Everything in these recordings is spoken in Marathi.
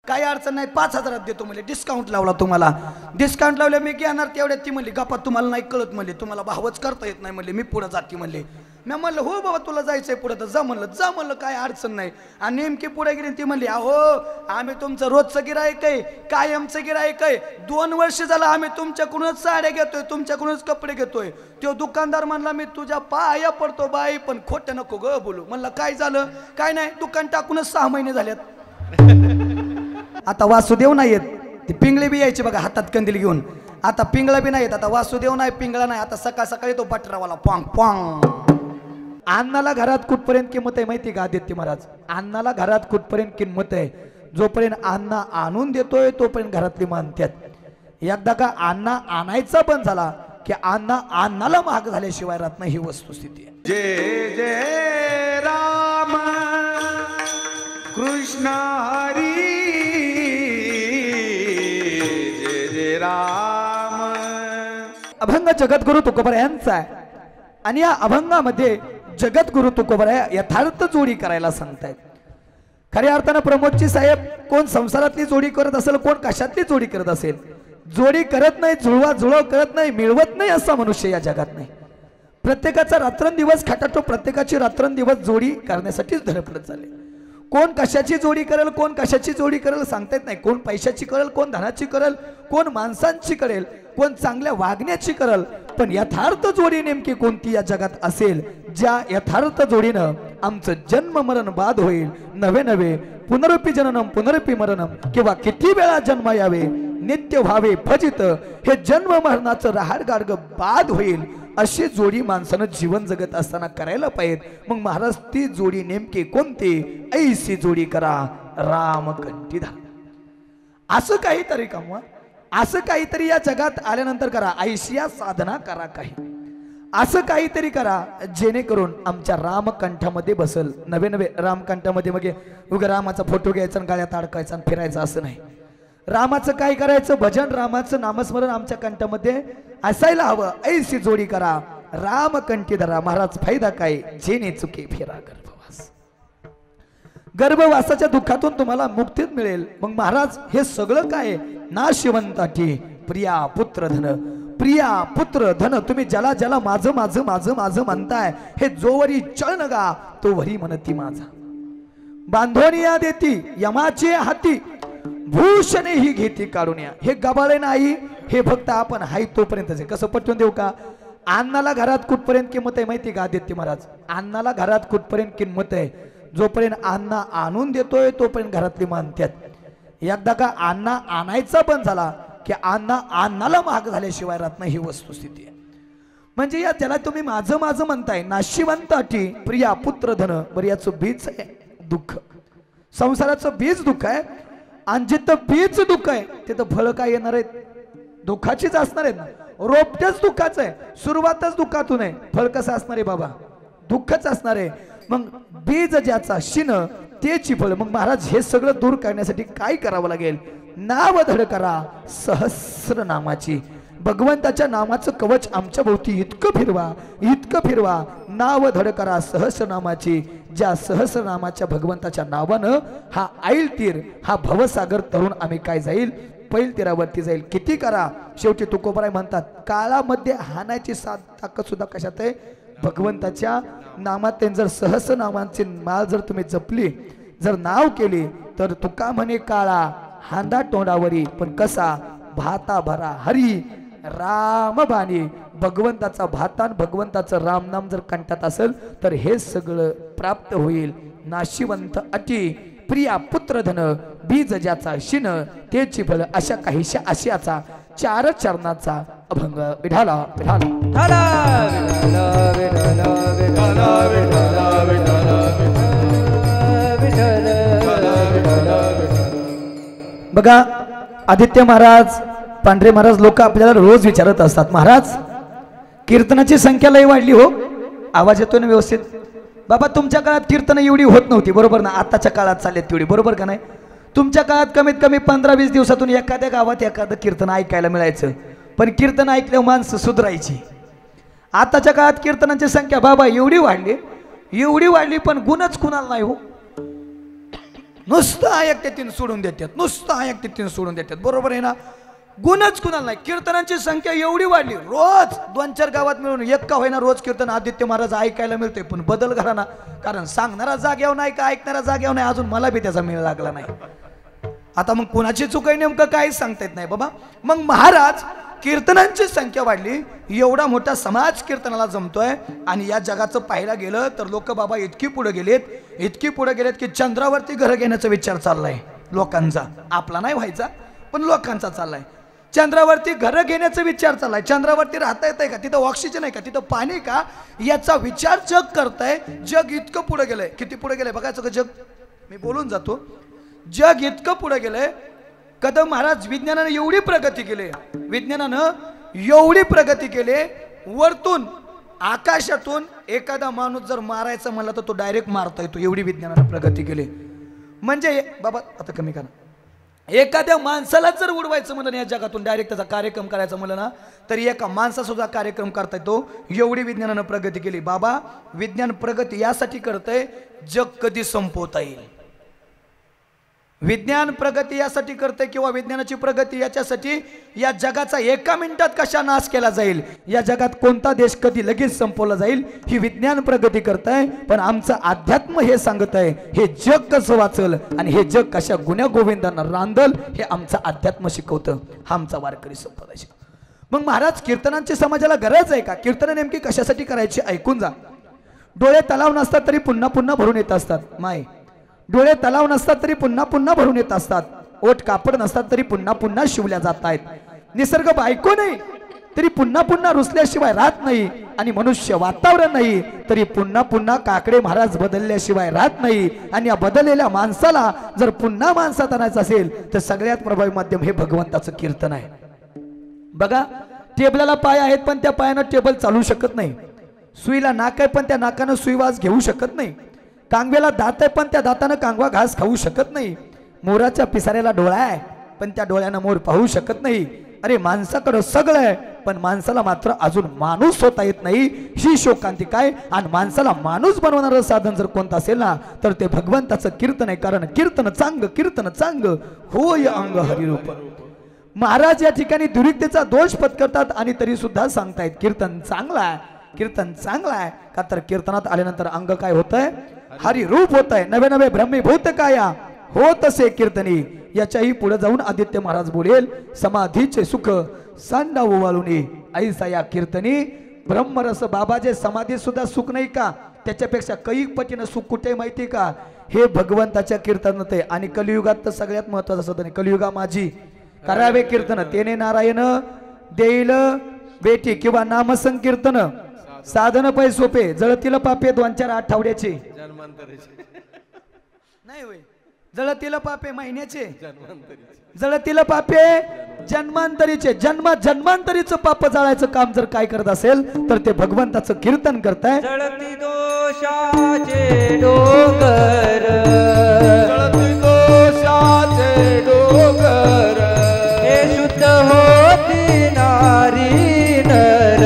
काही अडचण नाही 5000 देतो म्हणजे डिस्काउंट लावला तुम्हाला डिस्काउंट लावले मी घेणार तेवढ्यात ती म्हणली गप्पा तुम्हाला नाही कळत म्हणले तुम्हाला भावच करता येत नाही म्हणले मी पुढे जाते म्हणले मी म्हणलं हो बाबा तुला जायचंय पुढे तर जा म्हणलं काय अडचण नाही आणि नेमकी पुढे गेली ती म्हणली अहो आम्ही तुमचं रोजचं गिराईक आहे कायमचं गिराईक आहे 2 वर्ष झालं आम्ही तुमच्याकडूनच साड्या घेतोय तुमच्याकडूनच कपडे घेतोय तो दुकानदार म्हणला मी तुझ्या पाया पडतो बाई पण खोटं नको ग बोलू म्हणलं काय झालं काय नाही दुकान टाकूनच 6 महिने झालेत आता वासुदेव नाही येत ती पिंगळे बी यायची बघा हातात कंदील घेऊन आता पिंगळा बी नाही येत आता वासुदेव नाही पिंगळा नाही आता सकाळ सकाळी तो बटरावाला पॉंग पॉंग अन्नाला घरात कुठपर्यंत किंमत आहे माहिती का आदित्य महाराज अन्नाला घरात कुठपर्यंत किंमत आहे जोपर्यंत अन्न आणून देतोय तोपर्यंत घरातली मानतात एकदा का अन्न आणायचा बंद झाला की अन्नाला महाग झाल्याशिवाय राहत नाही ही वस्तुस्थिती आहे जय जय राम कृष्ण हरी जय जय राम अभंग जगद्गुरु तुकोबरा यांचा आहे आणि या अभंगामध्ये जगद्गुरु तुकोबरा यथार्थ जोडी करायला सांगतायत खऱ्या अर्थानं प्रमोदजी साहेब कोण संसारातली जोडी करत असेल कोण कशातली जोडी करत असेल जोडी करत नाही जुळवा करत नाही मिळवत नाही असा मनुष्य या जगात नाही प्रत्येकाचा रात्रंदिवस खटाटो प्रत्येकाची रात्रंदिवस जोडी करण्यासाठीच धडपडत चालले कोण कशाची जोडी करेल कोण कशाची जोडी करेल सांगता येत नाही कोण पैशाची करेल कोण धनाची करेल कोण माणसांची करेल कोण चांगल्या वागण्याची करेल पण यथार्थ जोडी नेमकी कोणती या जगात असेल ज्या यथार्थ जोडीनं आमचं जन्म मरण बाद होईल नवे नवे पुनरुपी जननम पुनरुपी मरणम किंवा किती वेळा जन्म यावे नित्य व्हावे फजित हे जन्म मरणाचं रहाड गाडग बाद होईल अशी जोडी माणसानं जीवन जगत असताना करायला पाहिजे मग महाराज ती जोडी नेमकी कोणती ऐशी जोडी करा राम कंठीधार असं काहीतरी कमवा असं काहीतरी या जगात आल्यानंतर करा ऐशिया साधना करा काही असं काहीतरी करा जेणेकरून आमच्या रामकंठामध्ये बसल नवे नवे रामकंठामध्ये मग उगा रामाचा फोटो घ्यायचा आणि गाळ्यात अडकायचा आणि फिरायचं असं नाही रामाचं काय करायचं भजन रामाचं नामस्मरण आमच्या कंठामध्ये असायला हवं ऐशी जोडी करा रामकंठी धरा महाराज फायदा काय जेणे चुके फिरा गर्भवास गर्भवासाच्या दुःखातून तुम्हाला मुक्ती मिळेल मग महाराज हे सगळं काय नाशिवंताठी प्रिया पुत्र धन तुम्ही ज्याला ज्याला माझं माझं माझं माझं म्हणताय हे जोवरी चळन गा तो वरी म्हणती माझा बांधोनिया देती यमाचे हाती भूषणे ही घेती काढून या हे गबाळे नाही हे फक्त आपण हाय तोपर्यंतच कसं पटवून देऊ का अन्नाला घरात कुठपर्यंत किंमत आहे माहिती का आदित्य महाराज अन्नाला घरात कुठपर्यंत किंमत आहे जोपर्यंत अन्न आणून देतोय तोपर्यंत घरातली मानतात एकदा का अन्न आणायचा बंद झाला की अन्नाला महाग झाल्याशिवाय राहत नाही ही वस्तुस्थिती आहे म्हणजे या त्याला तुम्ही माझं माझं म्हणताय नाशिवंताठी प्रिया पुत्र धन बरं याचं बीज आहे दुःख संसाराचं बीज दुःख आहे आणि जिथं बीज दुःख आहे तिथं फळ काय येणार आहेत दुःखाचीच असणार आहेत ना रोपटच दुःखाचं आहे सुरुवातच दुःखातून आहे फळ कसं असणार आहे बाबा दुःखच असणार आहे मग बीज ज्याचा शिन तेची फळ मग महाराज हे सगळं दूर करण्यासाठी काय करावं लागेल नाव धड करा सहस्र नामाची भगवंताच्या नामाचं कवच आमच्या भोवती इतकं फिरवा नाव धड करा सहस्रनामाची ज्या सहस्रनामाच्या भगवंताच्या नावानं हा आईल तीर हा भवसागर तरुण आम्ही काय जाईल पैल तीरावरती जाईल किती करा शेवटी तुकोबराय म्हणतात काळामध्ये हाणायची ताकद सुद्धा कशात आहे भगवंताच्या नामात जर सहस्रनामांची माळ जर तुम्ही जपली जर नाव केली तर तुका म्हणे काळा हांदा तोंडावरी पण कसा भाता भरा हरी राम बाणी भगवंताचा भातान भगवंताचं रामनाम जर कंठात असेल तर हे सगळं प्राप्त होईल नाशिवंत अटी प्रिया पुत्र धन बीज ज्याचा शिन तेची फळ अशा काहीशा आशयाचा 4 चरणाचा अभंग विढाला बघा आदित्य महाराज पांढरे महाराज लोक आपल्याला रोज विचारत असतात महाराज कीर्तनाची संख्या लई वाढली हो आवाज येतोय ना व्यवस्थित बाबा तुमच्या काळात कीर्तन एवढी होत नव्हती बरोबर ना आताच्या काळात चालत तेवढी बरोबर का नाही तुमच्या काळात कमीत कमी 15-20 दिवसातून एखाद्या गावात एखादं कीर्तन ऐकायला मिळायचं पण कीर्तन ऐकल्यावर माणसं सुधरायची आताच्या काळात कीर्तनाची संख्या बाबा एवढी वाढली पण गुणच कुणाला नाही हो नुसतं ऐकते सोडून देतात, नुसतं ऐकते सोडून देतात. बरोबर आहे ना? गुणच कुणाला नाही. कीर्तनांची संख्या एवढी वाढली, रोज 2-4 गावात मिळून एक का होईना रोज कीर्तन आदित्य महाराज ऐकायला मिळते. पण बदल करा ना, कारण सांगणारा जाग्यावर नाही का ऐकणारा जाग्यावर नाही. अजून मला बी त्याचा मेळ लागला नाही. आता मग कोणाची चूक आहे नेमकं काहीच सांगता येत नाही बाबा. मग महाराज कीर्तनांची संख्या वाढली, एवढा मोठा समाज कीर्तनाला जमतोय. आणि या जगाचं पाहायला गेलं तर लोक बाबा इतकी पुढे गेलेत की चंद्रावरती घर घेण्याचा विचार चाललाय लोकांचा. आपला नाही व्हायचा पण लोकांचा चाललाय. चंद्रावरती घर घेण्याचा विचार चाललाय. चंद्रावरती राहता येतंय का? तिथं ऑक्सिजन आहे का? तिथं पाणी का? याचा विचार जग करतंय. जग इतकं पुढे गेलंय. किती पुढे गेलंय बघायचं का जग? मी बोलून जातो. जग इतकं पुढे गेलंय. कदम महाराज विज्ञानानं एवढी प्रगती केली, वरतून आकाशातून एखादा माणूस जर मारायचा म्हणला तर तो डायरेक्ट मारता येतो. एवढी विज्ञानानं प्रगती केली. म्हणजे बाबा आता कमी करा. एखाद्या माणसाला जर उडवायचं म्हणलं या जगातून डायरेक्ट त्याचा कार्यक्रम करायचा म्हणलं ना तरी एका माणसासुद्धा कार्यक्रम करता येतो. एवढी विज्ञानानं प्रगती केली. बाबा विज्ञान प्रगती यासाठी करतंय जग कधी संपवता येईल. विज्ञान प्रगती यासाठी करते किंवा विज्ञानाची प्रगती याच्यासाठी या जगाचा 1 मिनिटात कशा नाश केला जाईल, या जगात कोणता देश कधी लगेच संपवला जाईल, ही विज्ञान प्रगती करताय. पण आमचं अध्यात्म हे सांगत आहे हे जग कसं वाचल आणि हे जग कशा गुण्या गोविंदांना रांदल हे आमचं अध्यात्म शिकवतं. हा आमचा वारकरी संप्रदाय. मग महाराज कीर्तनांची समाजाला गरज आहे का? कीर्तन नेमकी कशासाठी करायची ऐकून जा. डोळे तलाव नसतात तरी पुन्हा पुन्हा भरून येत असतात. माय डोळे तलाव नसतात तरी पुन्हा पुन्हा भरून येत असतात. ओठ कापड नसतात तरी पुन्हा पुन्हा शिवल्या जात आहेत. निसर्ग बायको नाही तरी पुन्हा पुन्हा रुसल्याशिवाय राहत नाही. आणि मनुष्य वातावरण नाही तरी पुन्हा पुन्हा काकडे महाराज बदलल्याशिवाय राहत नाही. आणि या बदललेल्या माणसाला जर पुन्हा माणसात आणायचं असेल तर सगळ्यात प्रभावी माध्यम हे भगवंताचं कीर्तन आहे. बघा टेबलाला पाय आहेत पण त्या पायानं टेबल चालू शकत नाही. सुईला नाक आहे पण त्या नाकानं सुईवास घेऊ शकत नाही. कांगव्याला दात आहे पण त्या दातानं कांगवा घास खाऊ शकत नाही. मोराच्या पिसाऱ्याला डोळा आहे पण त्या डोळ्यानं मोर पाहू शकत नाही. अरे माणसाकडं सगळं आहे पण माणसाला मात्र अजून माणूस होता येत नाही. ही शोकांती काय? आणि माणसाला माणूस बनवणारं साधन जर कोणतं असेल ना तर ते भगवंताचं कीर्तन आहे. कारण कीर्तन चांग होय अंग हरिरूप. महाराज या ठिकाणी दुरिक्तेचा दोष पत्करतात आणि तरी सुद्धा सांगतायत कीर्तन चांगला आहे का? तर कीर्तनात आल्यानंतर अंग काय होतंय? हरिरूप होत आहे. नवे ब्रह्मीभूत काया होत असे कीर्तनी. याच्याही पुढे जाऊन आदित्य महाराज बोलेल समाधीचे सुख सांडा ओवाळून ऐसा या कीर्तनी. ब्रह्मरस बाबाचे समाधी सुद्धा सुख नाही का? त्याच्यापेक्षा कैक पटीनं सुख कुठे माहिती का? हे भगवंताच्या कीर्तनात आहे. आणि कलियुगात तर सगळ्यात महत्वाचं साधन कलियुगा माझी करावे कीर्तन तेने नारायण देईल बेटी किंवा नाम संकीर्तन साधन पै सोपे जळतील पापे 2-4 आठवड्याचे नाही होय. जळतील पापे महिन्याचे, जळतील पापे जन्मांतरीचे. जन्मांतरीचं पाप जाळायचं काम जर काय करत असेल तर ते भगवंताचं कीर्तन करताय. जळती दोषाचे डोंगर, जळती दोषाचे डोंगर, हे शुद्ध होती नारी नर,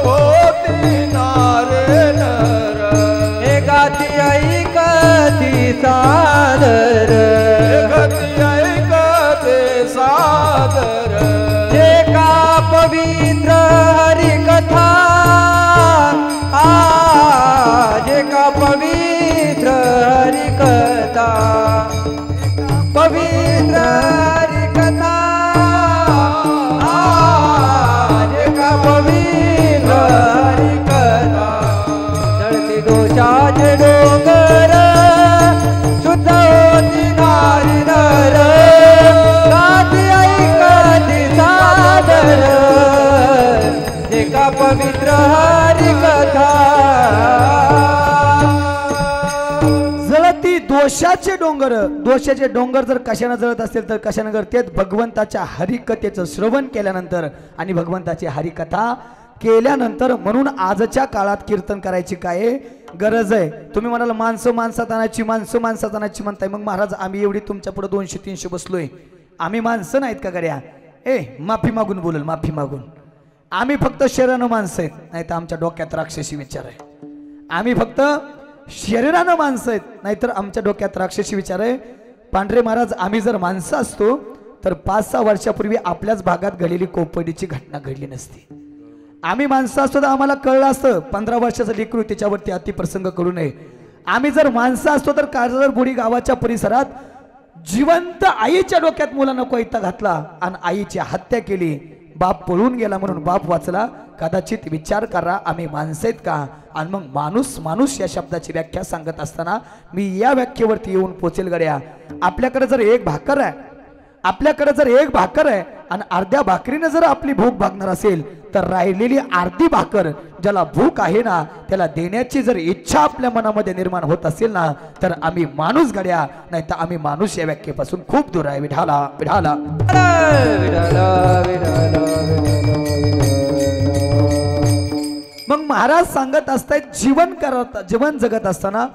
होती नारे नर, हे गाती ऐकती सादर, गती ऐकते सादर, जे का पवित्र हरिकथा, जे का पवित्र हरिकथा, पवित्र हरिकथा, जे का पवित्र हरिकथा. जळती दोषाचे डोंगर, शुद्ध होती नारी नर, गाती ऐकती सादर, जे का पवित्र हरिकथा. जळती दोषाचे डोंगर जर कशाने जळत असेल तर कशाने तेच भगवंताच्या हरिकथेचं श्रवण केल्यानंतर आणि भगवंताची हरिकथा केल्यानंतर. म्हणून आजच्या काळात कीर्तन करायची काय गरज आहे? तुम्ही म्हणाल माणसं माणसात आणायची म्हणताय. मग महाराज आम्ही एवढी तुमच्या पुढे 200-300 बसलोय, आम्ही माणसं नाहीत का गड्या? माफी मागून बोलल, माफी मागून. आम्ही फक्त शरीरानं माणसं आहेत, नाही तर आमच्या डोक्यात राक्षसी विचार आहे. आम्ही फक्त शरीरानं माणसं आहेत, नाहीतर आमच्या डोक्यात राक्षसी विचार आहे. पांढरे महाराज, आम्ही जर माणसं असतो तर 5-6 वर्षापूर्वी आपल्याच भागात घडलेली कोपर्डीची घटना घडली नसती. आम्ही माणसं असतो तर आम्हाला कळलं असतं 15 वर्षाचं लेकरू त्याच्यावरती अतिप्रसंग करू नये. आम्ही जर माणसं असतो तर काजळबुडी गावाच्या परिसरात जिवंत आईच्या डोक्यात मुलांना कोयता घातला आणि आईची हत्या केली. बाप पळून गेला म्हणून बाप वाचला. कदाचित विचार करा, आम्ही माणसं आहेत का? आणि मग माणूस माणूस या शब्दाची व्याख्या सांगत असताना मी या व्याख्येवरती येऊन पोचेल गड्या. आपल्याकडे जर एक भाकर आहे, आपल्याकडे जर एक भाकर आहे आणि अर्ध्या भाकरीने जर आपली भूक भागणार असेल तर राहिलेली अर्धी भाकर ज्याला भूक आहे ना त्याला देण्याची जर इच्छा आपल्या मनामध्ये निर्माण होत असेल ना तर आम्ही माणूस गड्या, नाही तर आम्ही माणूस या व्याख्येपासून खूप दूर आहे. विठाला विठाला मग महाराज सांगत असतात जीवन जगत असताना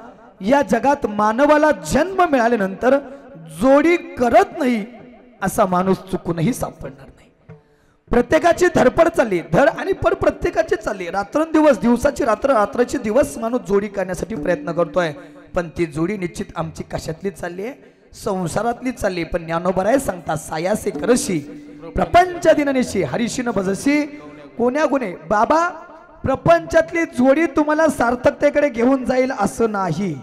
या जगात मानवाला जन्म मिळाल्यानंतर जोडी करत नाही असा माणूस चुकूनही सापडणार नाही. प्रत्येकाची धडपड चालली, धड आणि पड प्रत्येकाची चालली. रात्रंदिवस, दिवसाची रात्र, रात्राची दिवस माणूस जोडी करण्यासाठी प्रयत्न करतोय. पण ती जोडी निश्चित आमची कशातली चालली आहे? संसारातली चालली. पण ज्ञानोबराय सांगतात, सायासे करशी प्रपंच दिननिशी हरिशीन भजशी कोण्या गुणे. बाबा, प्रपंचातली जोडी तुम्हाला सार्थकतेकडे घेऊन जाईल असं नाही.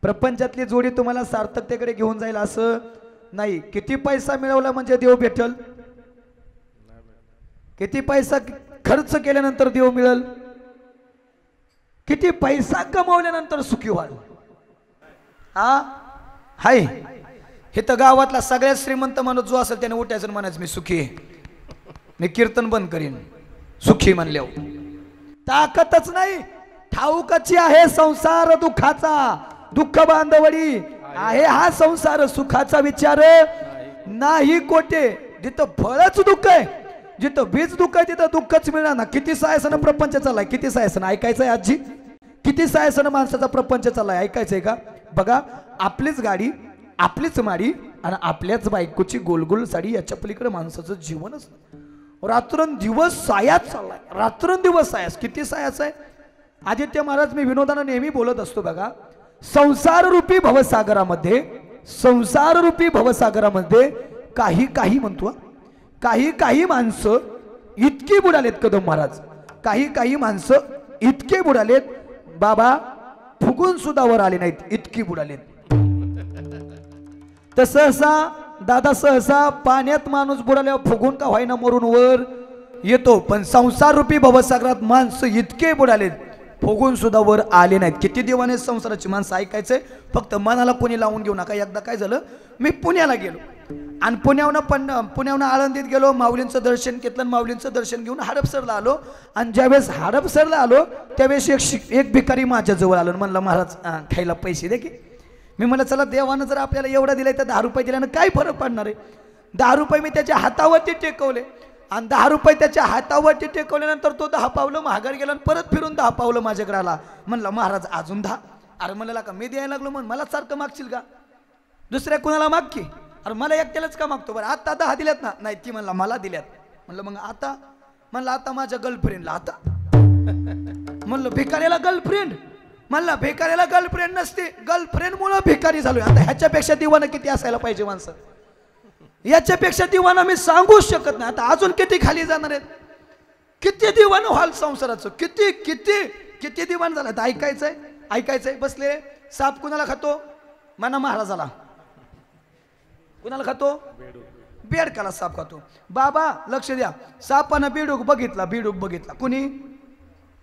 प्रपंचातली जोडी तुम्हाला सार्थकतेकडे घेऊन जाईल असं नाही. किती पैसा मिळवला म्हणजे देव भेटल? किती पैसा खर्च केल्यानंतर देव मिळेल? किती पैसा कमवल्यानंतर सुखी व्हाल? हाय हे तर गावातला सगळ्यात श्रीमंत माणूस जो असेल त्याने उठायचं म्हणायचं मी सुखी आहे, मी कीर्तन बंद करीन सुखी म्हणल्यावर. ताकदच नाही. ठाऊकाची आहे संसार दुःखाचा, दुःख बांधवडी आहे हा संसार सुखाचा विचार नाही कोटे. जिथं फळच दुःख आहे, जिथं बीज दुःख आहे तिथं दुःखच मिळणार ना. किती सायसन प्रपंच चाललाय, किती सायसन ऐकायचंय आजी? किती सायसन माणसाचा प्रपंच चाललाय ऐकायचंय का? बघा, आपलीच गाडी, आपलीच माडी आणि आपल्याच बायकोची गोलगोल साडी, याच्या पलीकडे माणसाचं जीवनच. रात्रंदिवस सायाच चाललाय, रात्रंदिवस सायास. किती सायाच आहे? आदित्य महाराज, मी विनोदानं नेहमी बोलत असतो बघा, संसार रूपी भवसागरामध्ये, संसार रूपी भवसागरामध्ये काही काही म्हणतो, काही काही माणसं इतकी बुडालेत. कदम महाराज, काही काही माणसं इतके बुडालेत बाबा, फुगून सुद्धा वर आले नाहीत, इतकी बुडालेत. तर सहसा दादा, सहसा पाण्यात माणूस बुडाल्यावर फुगून का व्हायना मरून वर येतो, पण संसार रूपी भवसागरात माणसं इतके बुडालेत फुगून सुद्धा वर आले नाहीत. किती दिवाने संसाराची माणसं ऐकायचंय, फक्त मनाला कोणी लावून घेऊ नका. एकदा काय झालं, मी पुण्याला गेलो आणि पुण्याहून आळंदीत गेलो, माऊलींचं दर्शन घेतलं, माऊलींचं दर्शन घेऊन हडपसरला आलो. आणि ज्यावेळेस हडपसरला आलो त्यावेळेस एक भिकारी माझ्या जवळ आलो. म्हणलं महाराज खायला पैसे दे की. मी म्हणलं चला, देवानं जर आपल्याला एवढं दिलंय तर 10 रुपये दिल्यानं काय फरक पडणार आहे? 10 रुपये मी त्याच्या हातावरती टेकवले आणि 10 रुपये त्याच्या हातावरती टेकवल्यानंतर तो 10 पावलं महागार गेला आणि परत फिरून 10 पावलं माझ्याकडे आला. म्हणलं महाराज अजून 10. अरे म्हणलं का मी द्यायला लागलो म्हणून मला सारखं मागशील का? दुसऱ्या कुणाला माग की. अरे मला एकट्यालाच का मागतो? बरं आता 10 दिल्यात ना? नाही, ती म्हणला मला दिल्यात. म्हणलं मग आता? म्हणलं आता माझ्या गर्लफ्रेंडला. आता म्हणलं भिकारीला गर्लफ्रेंड? म्हणलं भिकारीला गर्लफ्रेंड नसते, गर्लफ्रेंड मुळे भिकारी झालोय. आता ह्याच्यापेक्षा दिवाना किती असायला पाहिजे माणसं? याच्यापेक्षा दिवाना मी सांगूच शकत नाही. आता अजून किती खाली जाणार आहेत? किती दिवाण व्हाल संसाराचं? किती किती किती दिवाण झालं? ऐकायचंय, ऐकायचंय. बसले साप कुणाला खातो? म्हणा महाराजाला. कुणाला खातो? बेडकाला साप खातो. बाबा लक्ष द्या, सापानं बेडूक बघितला, बेडूक बघितला. कुणी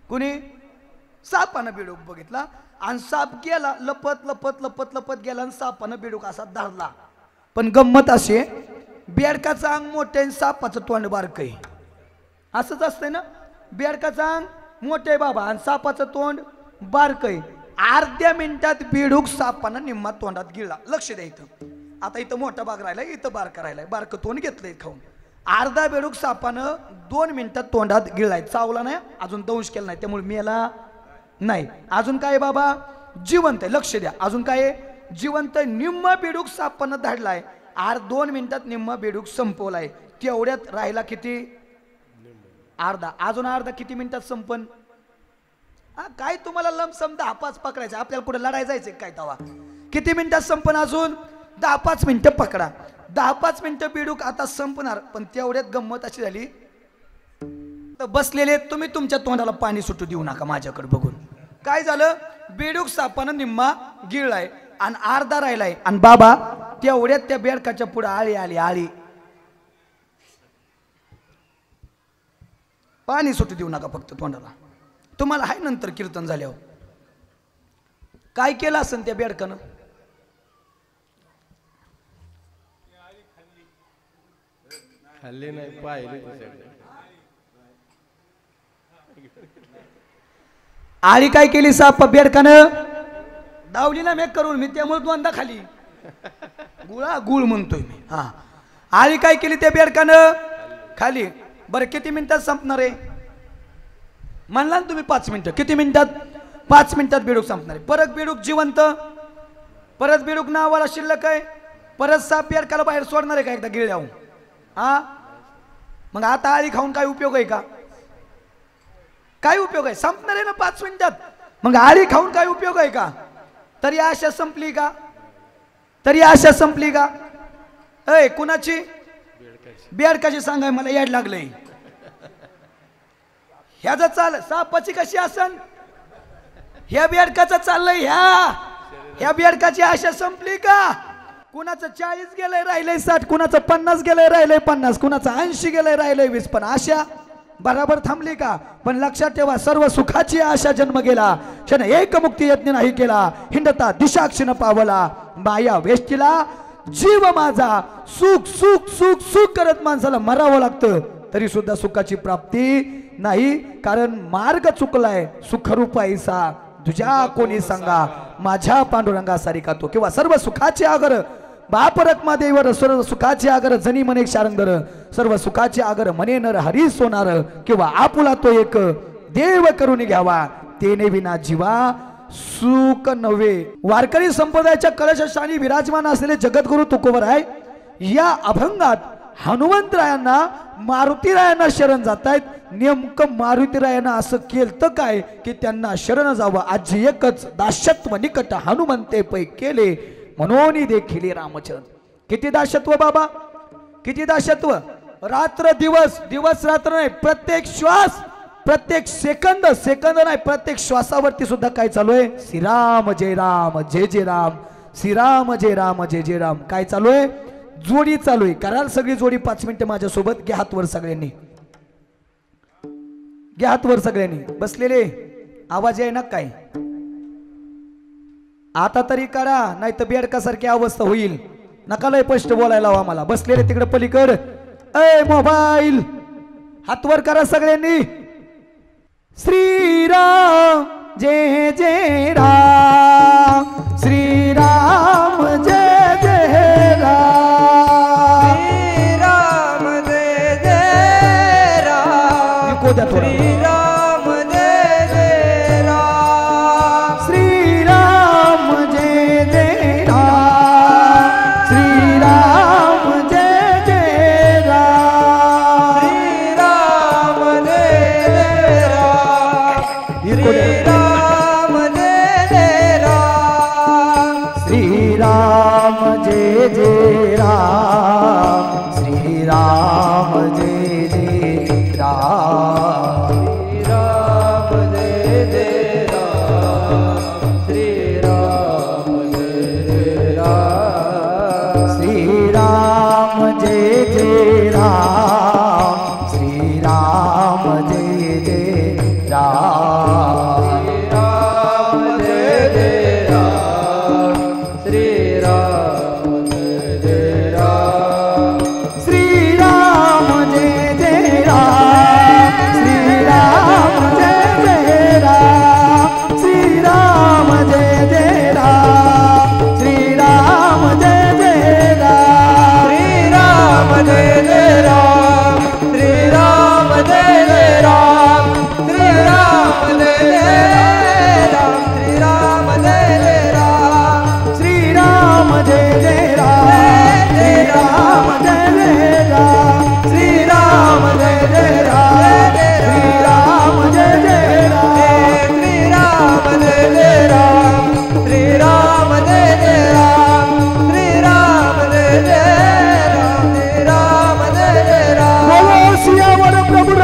कुणी? सापानं बेडूक बघितला आणि साप गेला, लपत लपत लपत लपत गेला आणि सापानं बेडूक असा धरला. पण गंमत अशी, बेडकाचं अंग मोठं आहे, सापाचं तोंड बारकं आहे. असंच असतंय ना, बेडकाचं अंग मोठं आहे बाबा आणि सापाचं तोंड बारकं आहे. अर्ध्या मिनिटात बेडूक सापानं निम्मा तोंडात गिळला. लक्ष द्या, इथं आता इथं मोठा बाग राहिलाय, इथं बारका राहिलाय, बारकं तोंड घेतलंय खाऊन. अर्धा बेडूक सापानं 2 मिनिटात तोंडात गिळलाय. चावला नाही, अजून दंश केला नाही, त्यामुळे मेला नाही. अजून काय बाबा? जिवंत आहे. लक्ष द्या, अजून काय? जिवंत. निम्मा बेडूक सापानं धाडलाय, 2 मिनिटात निम्मा बेडूक संपवलाय. तेवढ्यात राहिला किती? अर्धा. अजून अर्धा किती मिनिटात संपन? काय तुम्हाला लमसम 10-5 पकडायचं, आपल्याला कुठे लढायला जायचं काय तवा? किती मिनिटात संपन? अजून 10-5 मिनिटं पकडा. 10-5 मिनिटं बेडूक आता संपणार. पण तेवढ्यात गंमत अशी झाली, तर बसलेले तुम्ही तुमच्या तोंडाला पाणी सुटू देऊ नका माझ्याकडे बघून. काय झालं? बेडूक सापानं निम्मा गिळलाय आणि अर्धा राहिलाय. आणि बाबा तेवढ्यात त्या बेडकाच्या पुढे आळी आली. आळी, पाणी सुटू देऊ नका फक्त तोंडाला. तुम्हाला हाय नंतर कीर्तन झाल्यावर. काय केलं असेल त्या बेडकानं? खाल्ली नाही, पाहिली. आळी काय केली? साप बेडकानं दावली ना मेक करून. मी त्यामुळे दोनदा खाली गुळा गुळ म्हणतोय मी. हा, आळी काय केली त्या बेडकानं? खाली. बरं किती मिनिटात संपणार आहे म्हणला ना तुम्ही? 5 मिनिटं. किती मिनिटात? 5 मिनिटात बेडूक संपणार आहे. परत बेडूक जिवंत, परत बेडूक नावाला शिल्लक आहे. परत साप बेडकाला बाहेर सोडणार आहे का एकदा गिळल्याहून? हा, मग आता आळी खाऊन काय उपयोग आहे का? काय उपयोग आहे? संपणार आहे ना 5 मिनिटात. मग आळी खाऊन काय उपयोग आहे का? तरी आशा संपली का? तरी आशा संपली का? अय कुणाची? बेडकाची. सांगाय मला याड लागलंय. ह्याचं चाल सापाची कशी असन? ह्या बेडकाचं चाललंय. ह्या बेडकाची आशा संपली का? कुणाचं 40 गेलंय राहिलंय 60, कुणाचं 50 गेलंय राहिलंय 50, कुणाचं 80 गेलंय राहिलंय 20. पण आशा बराबर थांबली का? पण लक्षात ठेवा, सर्व सुखाची आशा जन्म गेला, क्षण एक मुक्ती यत्न नाही केला, हिंडता दिशाक्षिण पावला, माया वेष्टीला जीव माझा. सुख सुख सुख सुख करत माणसाला मरावं लागतं, तरी सुद्धा सुखाची प्राप्ती नाही. कारण मार्ग चुकलाय. सुखरूप ऐसा तुझ्या कोणी सांगा, माझ्या पांडुरंगा सारिका तो. किंवा सर्व सुखाचे आगर बाप रक्मा देवर, सर्व सुखाचे आगर जनी मने शारंगर, सर्व सुखाचे आगर मने नर हरी सोनार. किंवा आपुला तो एक देव करून घ्यावा, तेने विना जीवा सुख नव्हे. वारकरी संप्रदायाच्या कलशशानी विराजमान असलेले जगद्गुरु तुकोबराय या अभंगात हनुमंतरायांना मारुतीरायांना शरण जातायत. नेमकं मारुतीरायांना असं केलं काय की त्यांना शरण जावं? आजी एकच दास्यत्व निकट हनुमंते पै केले, म्हणून देखील रामचरण. किती दास्यत्व बाबा, किती दास्यत्व? रात्र दिवस, दिवस रात्र नाही, प्रत्येक श्वास, प्रत्येक सेकंद, सेकंद नाही, प्रत्येक श्वासावरती सुद्धा काय चालू आहे? श्रीराम जय राम जय जय राम, श्रीराम जय राम जय जय राम. काय चालू आहे? जोडी चालू आहे. कराल सगळी जोडी 5 मिनिटं माझ्यासोबत? घ्या हातवर सगळ्यांनी, घ्या हातवर सगळ्यांनी. बसलेले आवाज आहे ना काय? आता तरी करा, नाही तर बेडकासारखी अवस्था होईल. नका लय स्पष्ट बोलायला हवा मला. बसलेले तिकडे पलीकड, ए मोबाईल हातवर करा सगळ्यांनी. श्रीराम जय जय राम, श्रीराम जय जय राम, श्रीराम जय जय राम, श्रीराम जय जय राम, श्रीराम जय जय राम, श्रीराम जय जय राम, श्रीराम जय जय राम, श्रीराम जय जय राम, श्रीराम जय जय राम, श्रीराम जय जय राम.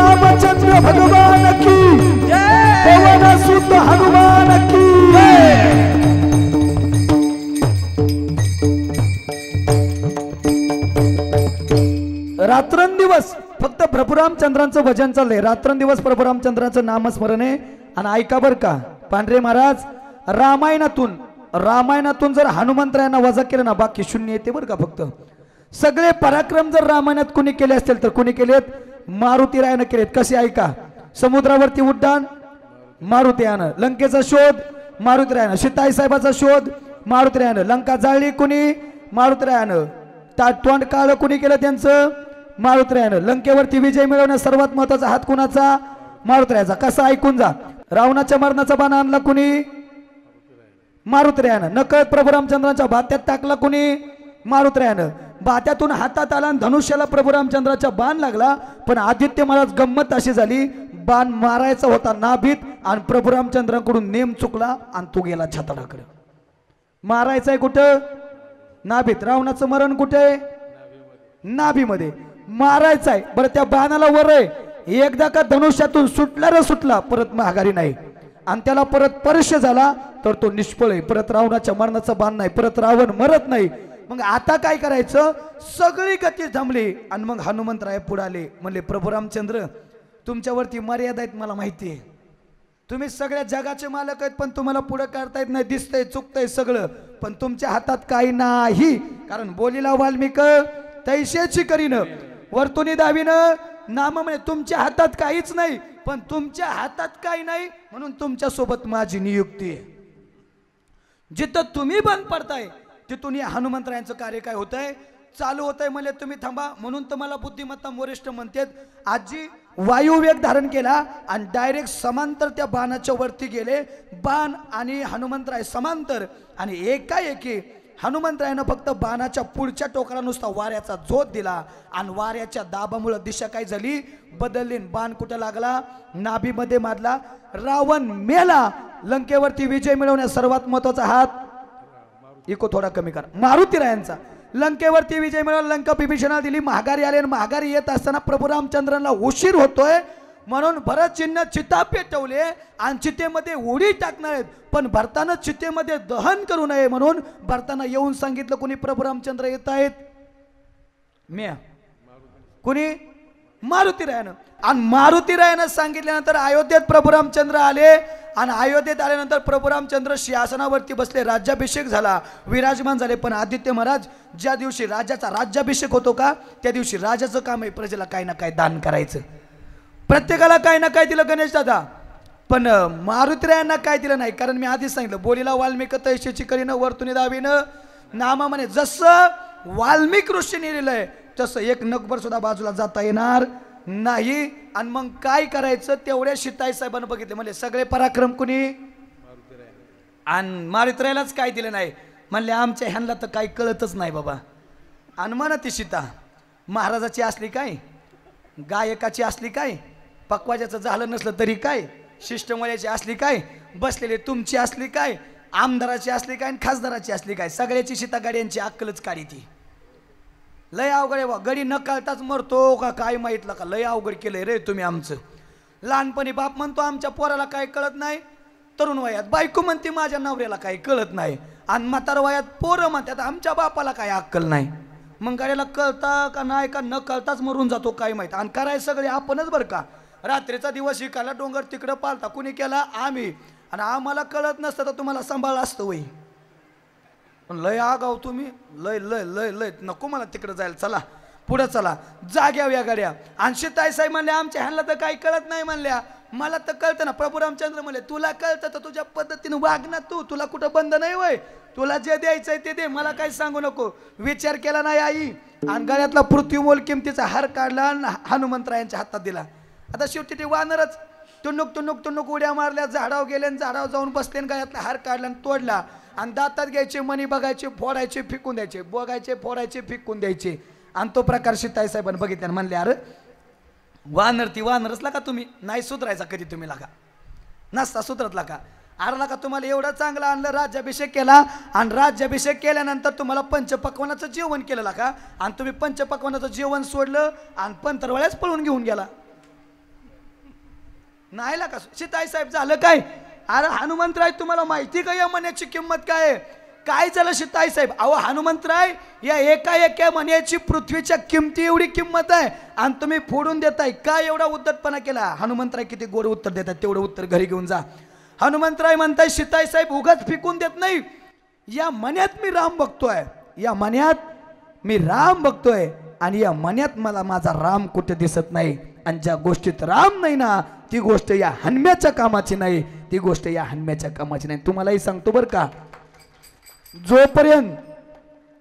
रामचंद्र भगवान की जय पवन सुत हनुमान की रात्रंदिवस फक्त प्रभुरामचंद्रांचं भजन चाललंय. रात्रंदिवस प्रभुरामचंद्रांचं नामस्मरण आहे. आणि ऐका बर का पांढरे महाराज, रामायणातून जर हनुमंतरायांना वजा केलं ना बाकी शून्य येते बरं का. फक्त सगळे पराक्रम जर रामायणात कुणी केले असतील तर कुणी केलेत? मारुतीरायानं केलेत. कसे ऐका, समुद्रावरती उड्डाण मारुतीयानं, लंकेचा शोध मारुतीरायानं, सीताई साहेबाचा शोध मारुतीरायानं, लंका जाळली कुणी? मारुतीरायानं. तोंड काळ कुणी केलं? त्यांचं मारुतीरायानं. लंकेवरती विजय मिळवण्यास सर्वात महत्वाचा हात कुणाचा? मारुतीरायाचा. कसा ऐकून जा. रावणाच्या मरणाचा बाण आणला कुणी? मारुतीरायानं. नकळत प्रभू रामचंद्रांच्या भात्यात टाकला कुणी? मारुतीरायानं. भात्यातून हातात आला आणि धनुष्याला प्रभू रामचंद्राचा बाण लागला. पण आदित्य महाराज गंमत अशी झाली, बाण मारायचा होता नाभीत आणि प्रभू रामचंद्रांकडून नेम चुकला आणि तो गेला छाताडाकडे. मारायचंय कुठं? नाभीत. रावणाचं मरण कुठे? नाभीमध्ये. मारायचंय. बरं त्या बाणाला वर आहे, एकदा का धनुष्यातून सुटला रे सुटला, परत माघारी नाही. आणि त्याला परत स्पर्श झाला तर तो निष्फळ आहे. परत रावणाच्या मरणाचा बाण नाही, परत रावण मरत नाही. मग आता काय करायचं? सगळी गती थांबली आणि मग हनुमंतराय पुढे आले. म्हणले प्रभू रामचंद्र तुमच्यावरती मर्यादा आहेत, मला माहिती आहे. तुम्ही सगळ्या जगाचे मालक आहेत, पण तुम्हाला पुढे काढता येत नाही. दिसतंय चुकतंय सगळं, पण तुमच्या हातात काही नाही. कारण बोलीला वाल्मिक तैसेची करीन वर्तुनी दावीन नाम म्हणे. तुमच्या हातात काहीच नाही, पण तुमच्या हातात काही नाही म्हणून तुमच्या सोबत माझी नियुक्ती आहे. जिथं तुम्ही बंद पडताय तिथून या हनुमंतरायांचं कार्य काय होतंय? चालू होतंय. म्हणजे तुम्ही थांबा म्हणून तुम्हाला बुद्धिमत्ता वरिष्ठ म्हणतात. आजी वायुवेग धारण केला आणि डायरेक्ट समांतर त्या बाणाच्या वरती गेले. बाण आणि हनुमंतराय समांतर. आणि एकाएकी हनुमंतरायानं फक्त बाणाच्या पुढच्या टोकाला नुसता वाऱ्याचा झोत दिला आणि वाऱ्याच्या दाबामुळे दिशा काय झाली? बदलली. बाण कुठे लागला? नाभीमध्ये मारला. रावण मेला. लंकेवरती विजय मिळवण्यास सर्वात महत्वाचा हात इको थोडा कमी करा. मारुतीरायांचा. लंकेवरती विजय मिळवला. लंका बिभीषणाला दिली. महागारी आले आणि महागारी येत असताना प्रभू रामचंद्रांना उशीर होतोय म्हणून भरत चिन्ह चिता पेटवले आणि चितेमध्ये उडी टाकणार आहेत. पण भरताना चितेमध्ये दहन करू नये म्हणून भरताना येऊन सांगितलं कोणी? प्रभू रामचंद्र येत आहेत. म्या कोणी? मारुतीरायानं. आणि मारुतीरायानं सांगितल्यानंतर अयोध्येत प्रभू रामचंद्र आले. आणि अयोध्येत आल्यानंतर प्रभू रामचंद्र सिंहासनावरती बसले. राज्याभिषेक झाला, विराजमान झाले. पण आदित्य महाराज ज्या दिवशी राजाचा राज्याभिषेक होतो का त्या दिवशी राजाचं काम आहे प्रजेला काही ना काही दान करायचं. प्रत्येकाला काही ना काय दिलं गणेश दादा, पण मारुतीरायांना काय दिलं नाही. कारण मी आधीच सांगितलं बोलीला वाल्मिक तैसेची करीनं वर्तुनी दावीनं नामा म्हणे. जसं वाल्मिक ऋषीने लिहिलंय तसं एक नकभर सुद्धा बाजूला जाता येणार नाही. आणि मग काय करायचं? तेवढ्या सीताई साहेबांना बघितले. म्हणजे सगळे पराक्रम कुणी? आणि मारुतीरायालाच काय दिलं नाही. म्हणले आमच्या ह्यांना तर काही कळतच नाही बाबा. आणि म्हणा ती सीता महाराजाची असली काय, गायकाची असली काय, पकवाजाचं झालं नसलं तरी काय, शिष्टमळ्याची असली काय, बसलेले तुमची असली काय, आमदाराची असली काय आणि खासदाराची असली काय, सगळ्याची सीता गाड्यांची अक्कलच काढी ती. लय अवघड आहे बा. गडी न कळताच मरतो का काय माहितलं का? लय अवघड केलंय रे तुम्ही आमचं. लहानपणी बाप म्हणतो आमच्या पोराला काय कळत नाही. तरुण वयात बायको म्हणते माझ्या नवऱ्याला काही कळत नाही. आणि म्हातार वयात पोरं म्हणतात आमच्या बापाला काय अक्कल नाही. मग गाड्याला कळता का नाही का न कळताच मरून जातो काय माहित. आणि करायचं सगळे आपणच बरं का. रात्रीचा दिवस शिकायला डोंगर तिकडं पालता कुणी केला? आम्ही. आणि आम्हाला कळत नसतं तर तुम्हाला सांभाळलं असतं वय. पण लय आगाव तुम्ही. लय लय लय लय नको मला तिकडं जायला. चला पुढे चला. जाग्याव या गाड्या. आणि सीताई साहेब म्हणल्या आमच्या ह्यांना तर काही कळत नाही. म्हणल्या मला तर कळतं ना. प्रभू रामचंद्र म्हणले तुला कळतं तर तुझ्या पद्धतीने वाग ना. तुला कुठं बंद नाही वय. तुला जे द्यायचंय ते दे, मला काही सांगू नको. विचार केला नाही आई. आणि गळ्यातला पृथ्वीमोल किमतीचा हार काढला आणि हनुमंतरायांच्या हातात दिला. आता शेवटी ते वानरच टुनुक टुनुक टुनुक उड्या मारल्या, झाडावर गेले आणि झाडावर जाऊन बसले. गळ्यातला हार काढला आणि तोडला. आणि दातात घ्यायचे, मणी बघायचे, फोडायचे, फेकून द्यायचे, बघायचे, फोडायचे, फेकून द्यायचे. आणि तो प्रकार सीताई साहेबांनी बघितल्यानं म्हणले अरे वानर ती वानरच का तुम्ही? नाही सुधरायचा कधी तुम्ही लागा. नसता सुधरतला का? अरे का तुम्हाला एवढं चांगलं आणलं, राज्याभिषेक केला. आणि राज्याभिषेक केल्यानंतर तुम्हाला पंचपक्वानाचं जेवण केलं का? आणि तुम्ही पंचपक्वानाचं जेवण सोडलं आणि पंतरवळ्याच पळून घेऊन गेला. नाही का सीताई साहेब झालं काय? अरे हनुमंतराय तुम्हाला माहिती का या मण्याची किंमत काय आहे? काय झालं सीताई साहेब? अहो हनुमंतराय या एका मण्याची पृथ्वीच्या किमती एवढी किंमत आहे आणि तुम्ही फोडून देताय. काय एवढा उद्धटपणा केला? हनुमंतराय किती गोड उत्तर देतात, तेवढं उत्तर घरी घेऊन जा. हनुमंतराय म्हणताय सीताई साहेब उगाच फेकून देत नाही. या मण्यात मी राम बघतोय, या मण्यात मी राम बघतोय आणि या मण्यात मला माझा राम कुठे दिसत नाही. आणि ज्या गोष्टीत राम नाही ना ती गोष्ट या हनुम्याच्या कामाची नाही, ती गोष्ट या हनुम्याच्या कामाची नाही. तुम्हालाही सांगतो बरं का,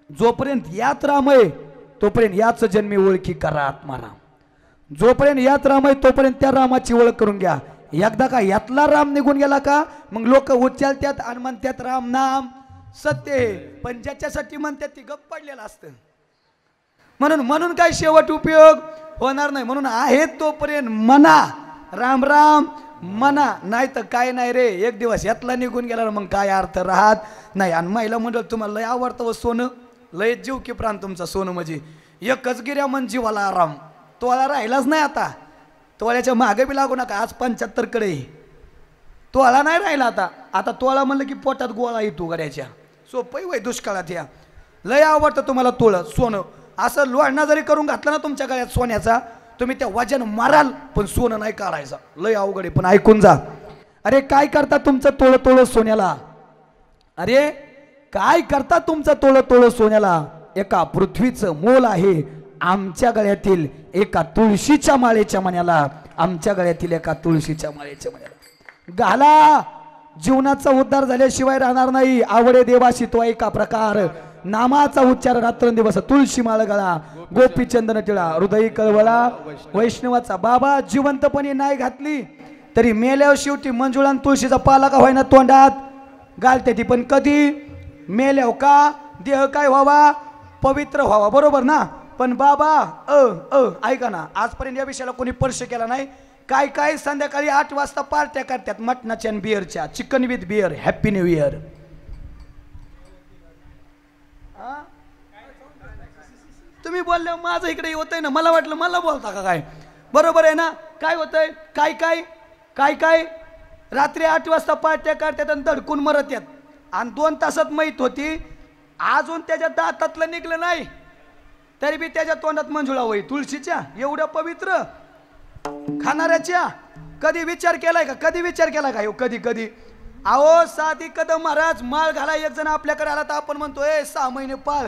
जोपर्यंत यात राम आहे तोपर्यंत याच जन्मी ओळखी करा आत्माराम. जोपर्यंत यात राम आहे तोपर्यंत त्या रामाची ओळख करून घ्या. एकदा का यातला राम निघून गेला का मग लोक उच्चारतात आणि म्हणतात राम नाम सत्य आहे, पण ज्याच्यासाठी म्हणतात ती गप्प पडलेलं असतं. म्हणून काय शेवट उपयोग होणार नाही. म्हणून आहे तोपर्यंत म्हणा राम राम म्हणा, नाही तर काय नाही रे. एक दिवस यातला निघून गेला मग काय अर्थ राहत नाही. आणि महिला मंडळ तुम्हाला लय आवडतं व सोनं, लय जीव की प्राण तुमचा सोनं. म्हणजे एकच गिऱ्या मन जीवाला आराम. तोळा राहिलाच नाही आता. तोळ्याच्या मागे बी लागू नका. आज 75 कडे तोळा नाही राहिला आता. आता तोळा म्हणलं की पोटात गोळा येतो गड्याच्या. सोपई वय दुष्काळात या. लय आवडतं तुम्हाला तोळं सोनं. असं लोळणा जरी करून घातला ना तुमच्या गळ्यात सोन्याचा, तुम्ही त्या वजन माराल पण सोनं नाही काढायचं. लय अवघड आहे. पण ऐकून जा. अरे काय करता तुमचं तोळं सोन्याला? अरे काय करता तुमचं तोळं सोन्याला? एका पृथ्वीचं मोल आहे आमच्या गळ्यातील एका तुळशीच्या माळेच्या मण्याला. आमच्या गळ्यातील एका तुळशीच्या माळेच्या मण्याला घाला. जीवनाचा उद्धार झाल्याशिवाय राहणार नाही. आवडे देवाशी तो एका प्रकार, नामाचा उच्चार रात्रंदिवस. तुळशी माळ गळा, गोपीचंदन टिळा, हृदय कळवळा. वैष्णवाचा बाबा जिवंतपणे नाही घातली तरी मेल्यावर शेवटी मंजुळा तुळशीचा पाला का होईना तोंडात घालते ती. पण कधी मेल्यावर का देह काय व्हावा? पवित्र व्हावा. बरोबर ना? पण बाबा ऐका ना, आजपर्यंत या विषयाला कोणी स्पर्श केला नाही. काय संध्याकाळी 8 वाजता पार्ट्या करतात मटणाच्या आणि बिअरच्या. Chicken with beer. Happy new year. तुम्ही बोलले माझं इकडे होतंय ना. मला वाटलं मला बोलता का काय? बरोबर आहे ना? काय होतंय? काय रात्री 8 वाजता पार्ट्या करतात आणि धडकून मरत येत. आणि 2 तासात माहीत होती. अजून त्याच्या दातातलं निघलं नाही तरी बी त्याच्या तोंडात मंजुळा होई. तुळशीच्या एवढ्या पवित्र खाणाऱ्याच्या कधी विचार केलाय का? कधी अहो साधी कदम महाराज माळ घाला. एक जण आपल्याकडे आला तर आपण म्हणतो 6 महिने पाळ.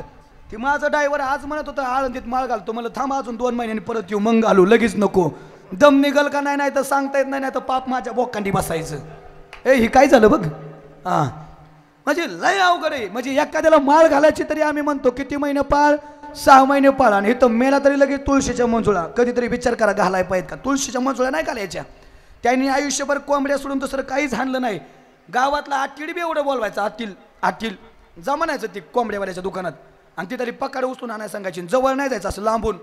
ती माझं ड्रायव्हर आज म्हणत होतं आळंदीत माळ घालतो. मला थांब अजून 2 महिन्यांनी परत येऊ मग घालू. लगेच नको. दम निघल का नाही तर सांगता येत नाही तर पाप माझ्या बोकांडी बसायचं. हे काय झालं बघ. म्हणजे लय अवघड आहे. म्हणजे एखाद्याला माळ घालायची तरी आम्ही म्हणतो किती महिने पाळ? 6 महिने पाळ. आणि इथं मेला तरी लगेच तुळशीच्या मंजुळा. कधीतरी विचार करा घालाय पाहिजे का? तुळशीच्या मंजुळा नाही घालायच्या. त्यांनी आयुष्यभर कोंबड्या सोडून दुसरं काहीच हाणलं नाही. गावातला आटील बी एवढं बोलवायचं. आटील जमानायचं ती कोंबड्यावाल्याच्या दुकानात आणि ती तरी पकाड उचलून आणायला सांगायची. जवळ नाही जायचं असं लांबून.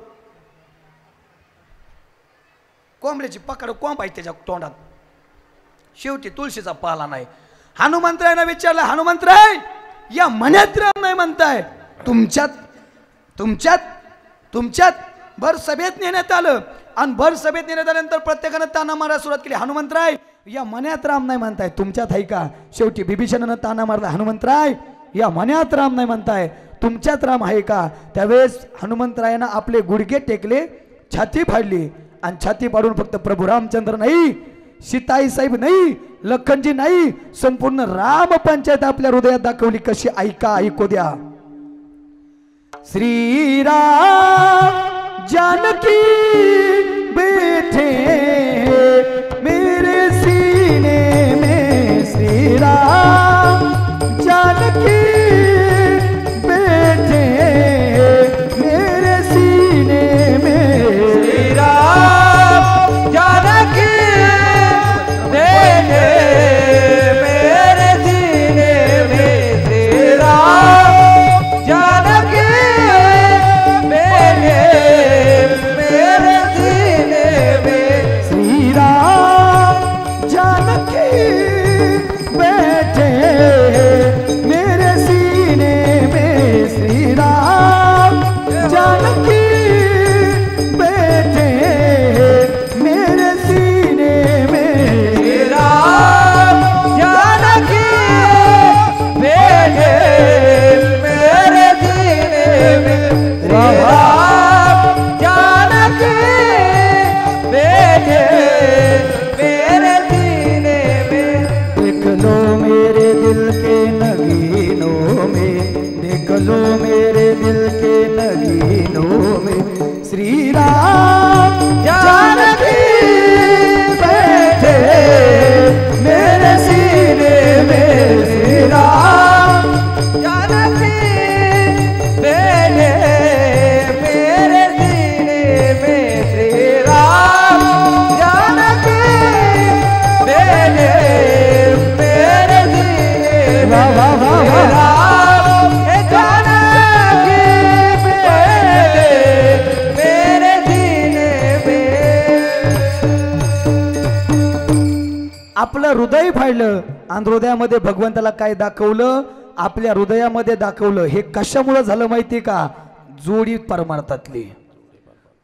कोंबड्याची पकाड कोंब आहे त्याच्या तोंडात. शेवटी तुळशीचा पाला नाही. हनुमंतरायनं विचारलं हनुमंतराय या मण्यात राम नाही म्हणताय, तुमच्यात भर सभेत नेण्यात आलं आणि भर सभेत नेण्यात आल्यानंतर प्रत्येकानं ताना मारायला सुरुवात केली. हनुमंतराय या मण्यात राम नाही म्हणताय, तुमच्यात आहे का? शेवटी बिभीषणानं ताना मारला. हनुमंतराय या मण्यात राम नाही म्हणताय, तुमच्यात राम आहे का? त्यावेळेस हनुमंतरायानं आपले गुडघे टेकले, छाती फाडली आणि छाती पाडून फक्त प्रभू रामचंद्र नाही, सीताई साहेब नाही, लखनजी नाही, संपूर्ण राम पंचायत आपल्या हृदयात दाखवली. कशी ऐकू द्या. श्रीराम जानकी बैठे मेरे सीने में, श्रीराम जानकी बैठे मेरे सीने में, श्रीराम जानकी बैठे मेरे सीने में, श्रीराम जानकी बैठे मेरे श्री राम जानकी बैठे मेरे सीने में श्री राम जानकी बैठे मेरे सीने में श्री राम जानकी बैठे मेरे सीने में श्री राम जानकी बैठे मेरे सीने में। आपलं हृदय फाडलं आणि हृदयामध्ये भगवंताला काय दाखवलं, आपल्या हृदयामध्ये दाखवलं. हे कशामुळे झालं माहिती का? जोडी परमार्थातली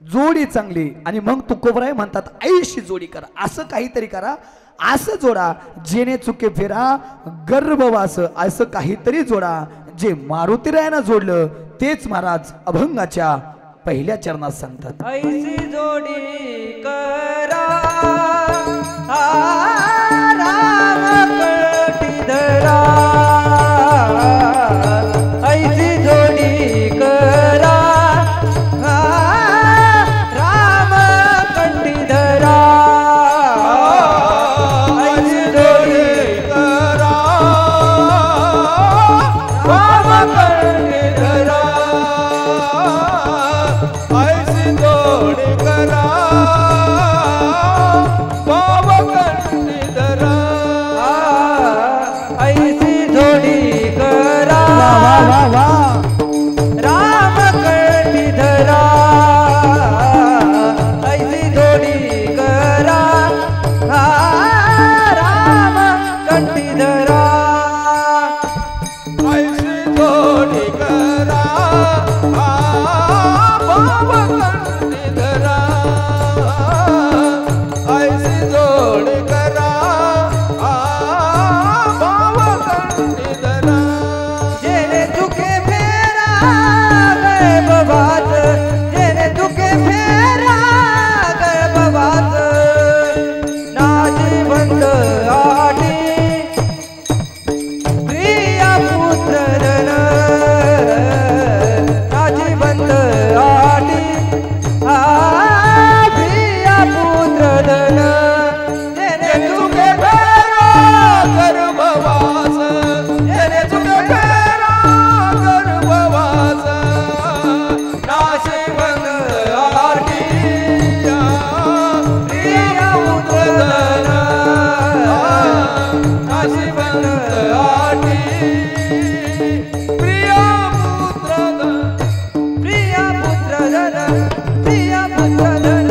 जोडी चांगली. आणि मग तुकोबराय म्हणतात ऐशी जोडी करा, असं काहीतरी करा, असं जोडा जेणे चुके फिरा गर्भवास, असं काहीतरी जोडा. जे मारुतीरायानं जोडलं तेच महाराज अभंगाच्या पहिल्या चरणात सांगतात. ऐसी जोडी करा राम कटीधरा, ऐसी जोडी करा राम कटीधरा, ऐसी जोडी करा राम कटीधरा, ऐसी जोडी करा बाबा कटीधरा, ऐसी जोडी करा वा वा राम कटीधरा, ऐसी जोडी करा राम कटीधरा, ऐसी जोडी करा बाबा कटीधरा, ऐसी जोडी करा बाबा कटीधरा, जेने चुके फेरा गर्भवास, जेने चुके फेरा गर्भवास, नाची बंद आटी प्रिया पुत्र धन, नाची बंद आटी प्रिया पुत्र धन, जेने चुके फेरा गर्भवास, जेने चुके फेरा गर्भवास, नाची बंद आटी प्रिया पुत्र धन, नाची बंद आटी प्रिया पुत्र धन, प्रिया पुत्र धन, प्रिया पुत्र धन.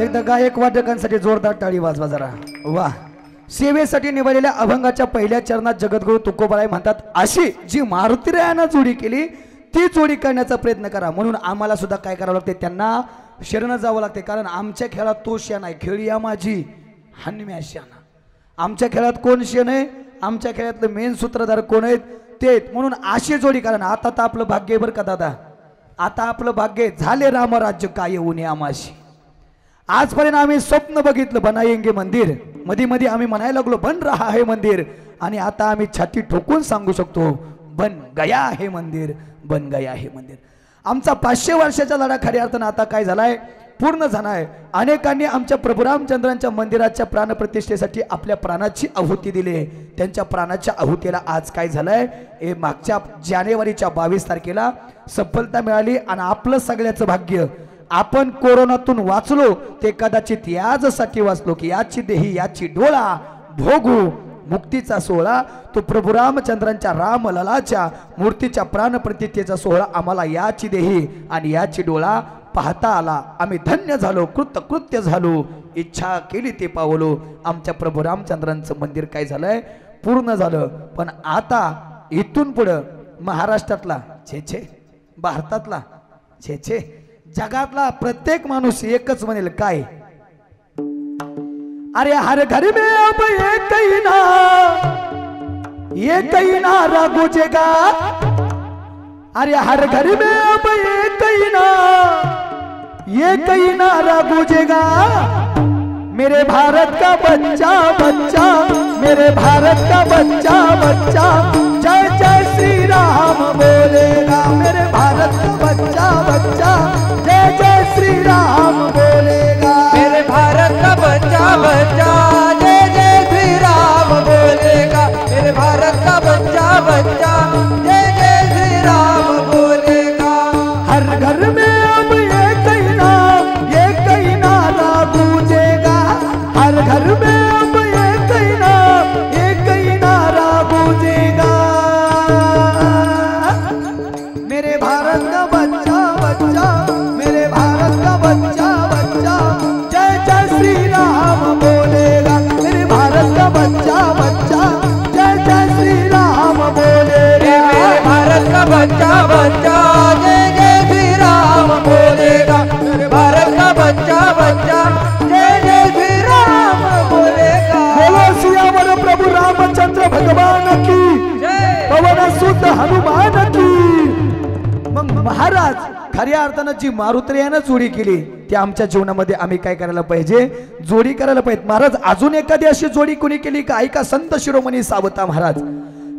एकदा गायक वादकांसाठी जोरदार टाळी वाजवा जरा. वा. सेवेसाठी निवडलेल्या अभंगाच्या पहिल्या चरणात जगद्गुरु तुकोबाराय म्हणतात अशी जी मारुतीरायानं जोडी केली ती जोडी करण्याचा प्रयत्न करा. म्हणून आम्हाला सुद्धा काय करावं लागते, त्यांना शरण जावं लागते. कारण आमच्या खेळात तो शेण आहे, खेळी या माझी हनम्या शेण. आमच्या खेळात कोण शेण आहे, आमच्या खेळातलं मेन सूत्रधार कोण आहेत ते. म्हणून अशी जोडी करा. आता तर आपलं भाग्य आहे बरं का दादा, आता आपलं भाग्य आहे. झाले रामराज्य काय ऊने आमाशी. आजपर्यंत आम्ही स्वप्न बघितलं बनाएंगे मंदिर, मध्ये मध्ये आम्ही म्हणायला लागलो बन रहा है मंदिर, आणि आता आम्ही छाती ठोकून सांगू शकतो बन गया है मंदिर, बन गया है मंदिर. आमचा 500 वर्षाचा लढा खऱ्या अर्थानं आता काय झालाय, पूर्ण झालाय. अनेकांनी आमच्या प्रभू रामचंद्रांच्या मंदिराच्या प्राणप्रतिष्ठेसाठी आपल्या प्राणाची आहुती दिली. त्यांच्या प्राणाच्या आहुतीला आज काय झालंय, हे मागच्या जानेवारीच्या 22 तारखेला सफलता मिळाली. आणि आपलं सगळ्याचं भाग्य, आपण कोरोनातून वाचलो ते कदाचित याचसाठी वाचलो की याची देही याची डोळा भोगू मुक्तीचा सोहळा. तो प्रभू रामचंद्रांच्या रामललाच्या मूर्तीच्या प्राणप्रतिष्ठेचा सोहळा आम्हाला याची देही आणि याची डोळा पाहता आला. आम्ही धन्य झालो, कृतकृत्य झालो, इच्छा केली ते पावलो. आमच्या प्रभू रामचंद्रांचं मंदिर काय झालंय, पूर्ण झालं. पण आता इथून पुढं महाराष्ट्रातला छे छे, भारतातला छे छे, जगातला प्रत्येक माणूस एकच म्हणेल काय, अरे हर घर में अब एक ही ना रागुजेगा, अरे हर घर में अब एक ही ना रागुजेगा. मेरे भारत का बच्चा बच्चा, मेरे भारत का बच्चा बच्चा जय जय श्री राम बोलेगा. मेरे भारत का बच्चा बच्चा जय जय जी मारुत्र्यानं जोडी केली ती आमच्या जीवनामध्ये आम्ही काय करायला पाहिजे, जोडी करायला पाहिजे। महाराज अजून एखादी अशी जोडी कोणी केली का? ऐका संत शिरोमणी सावता महाराज।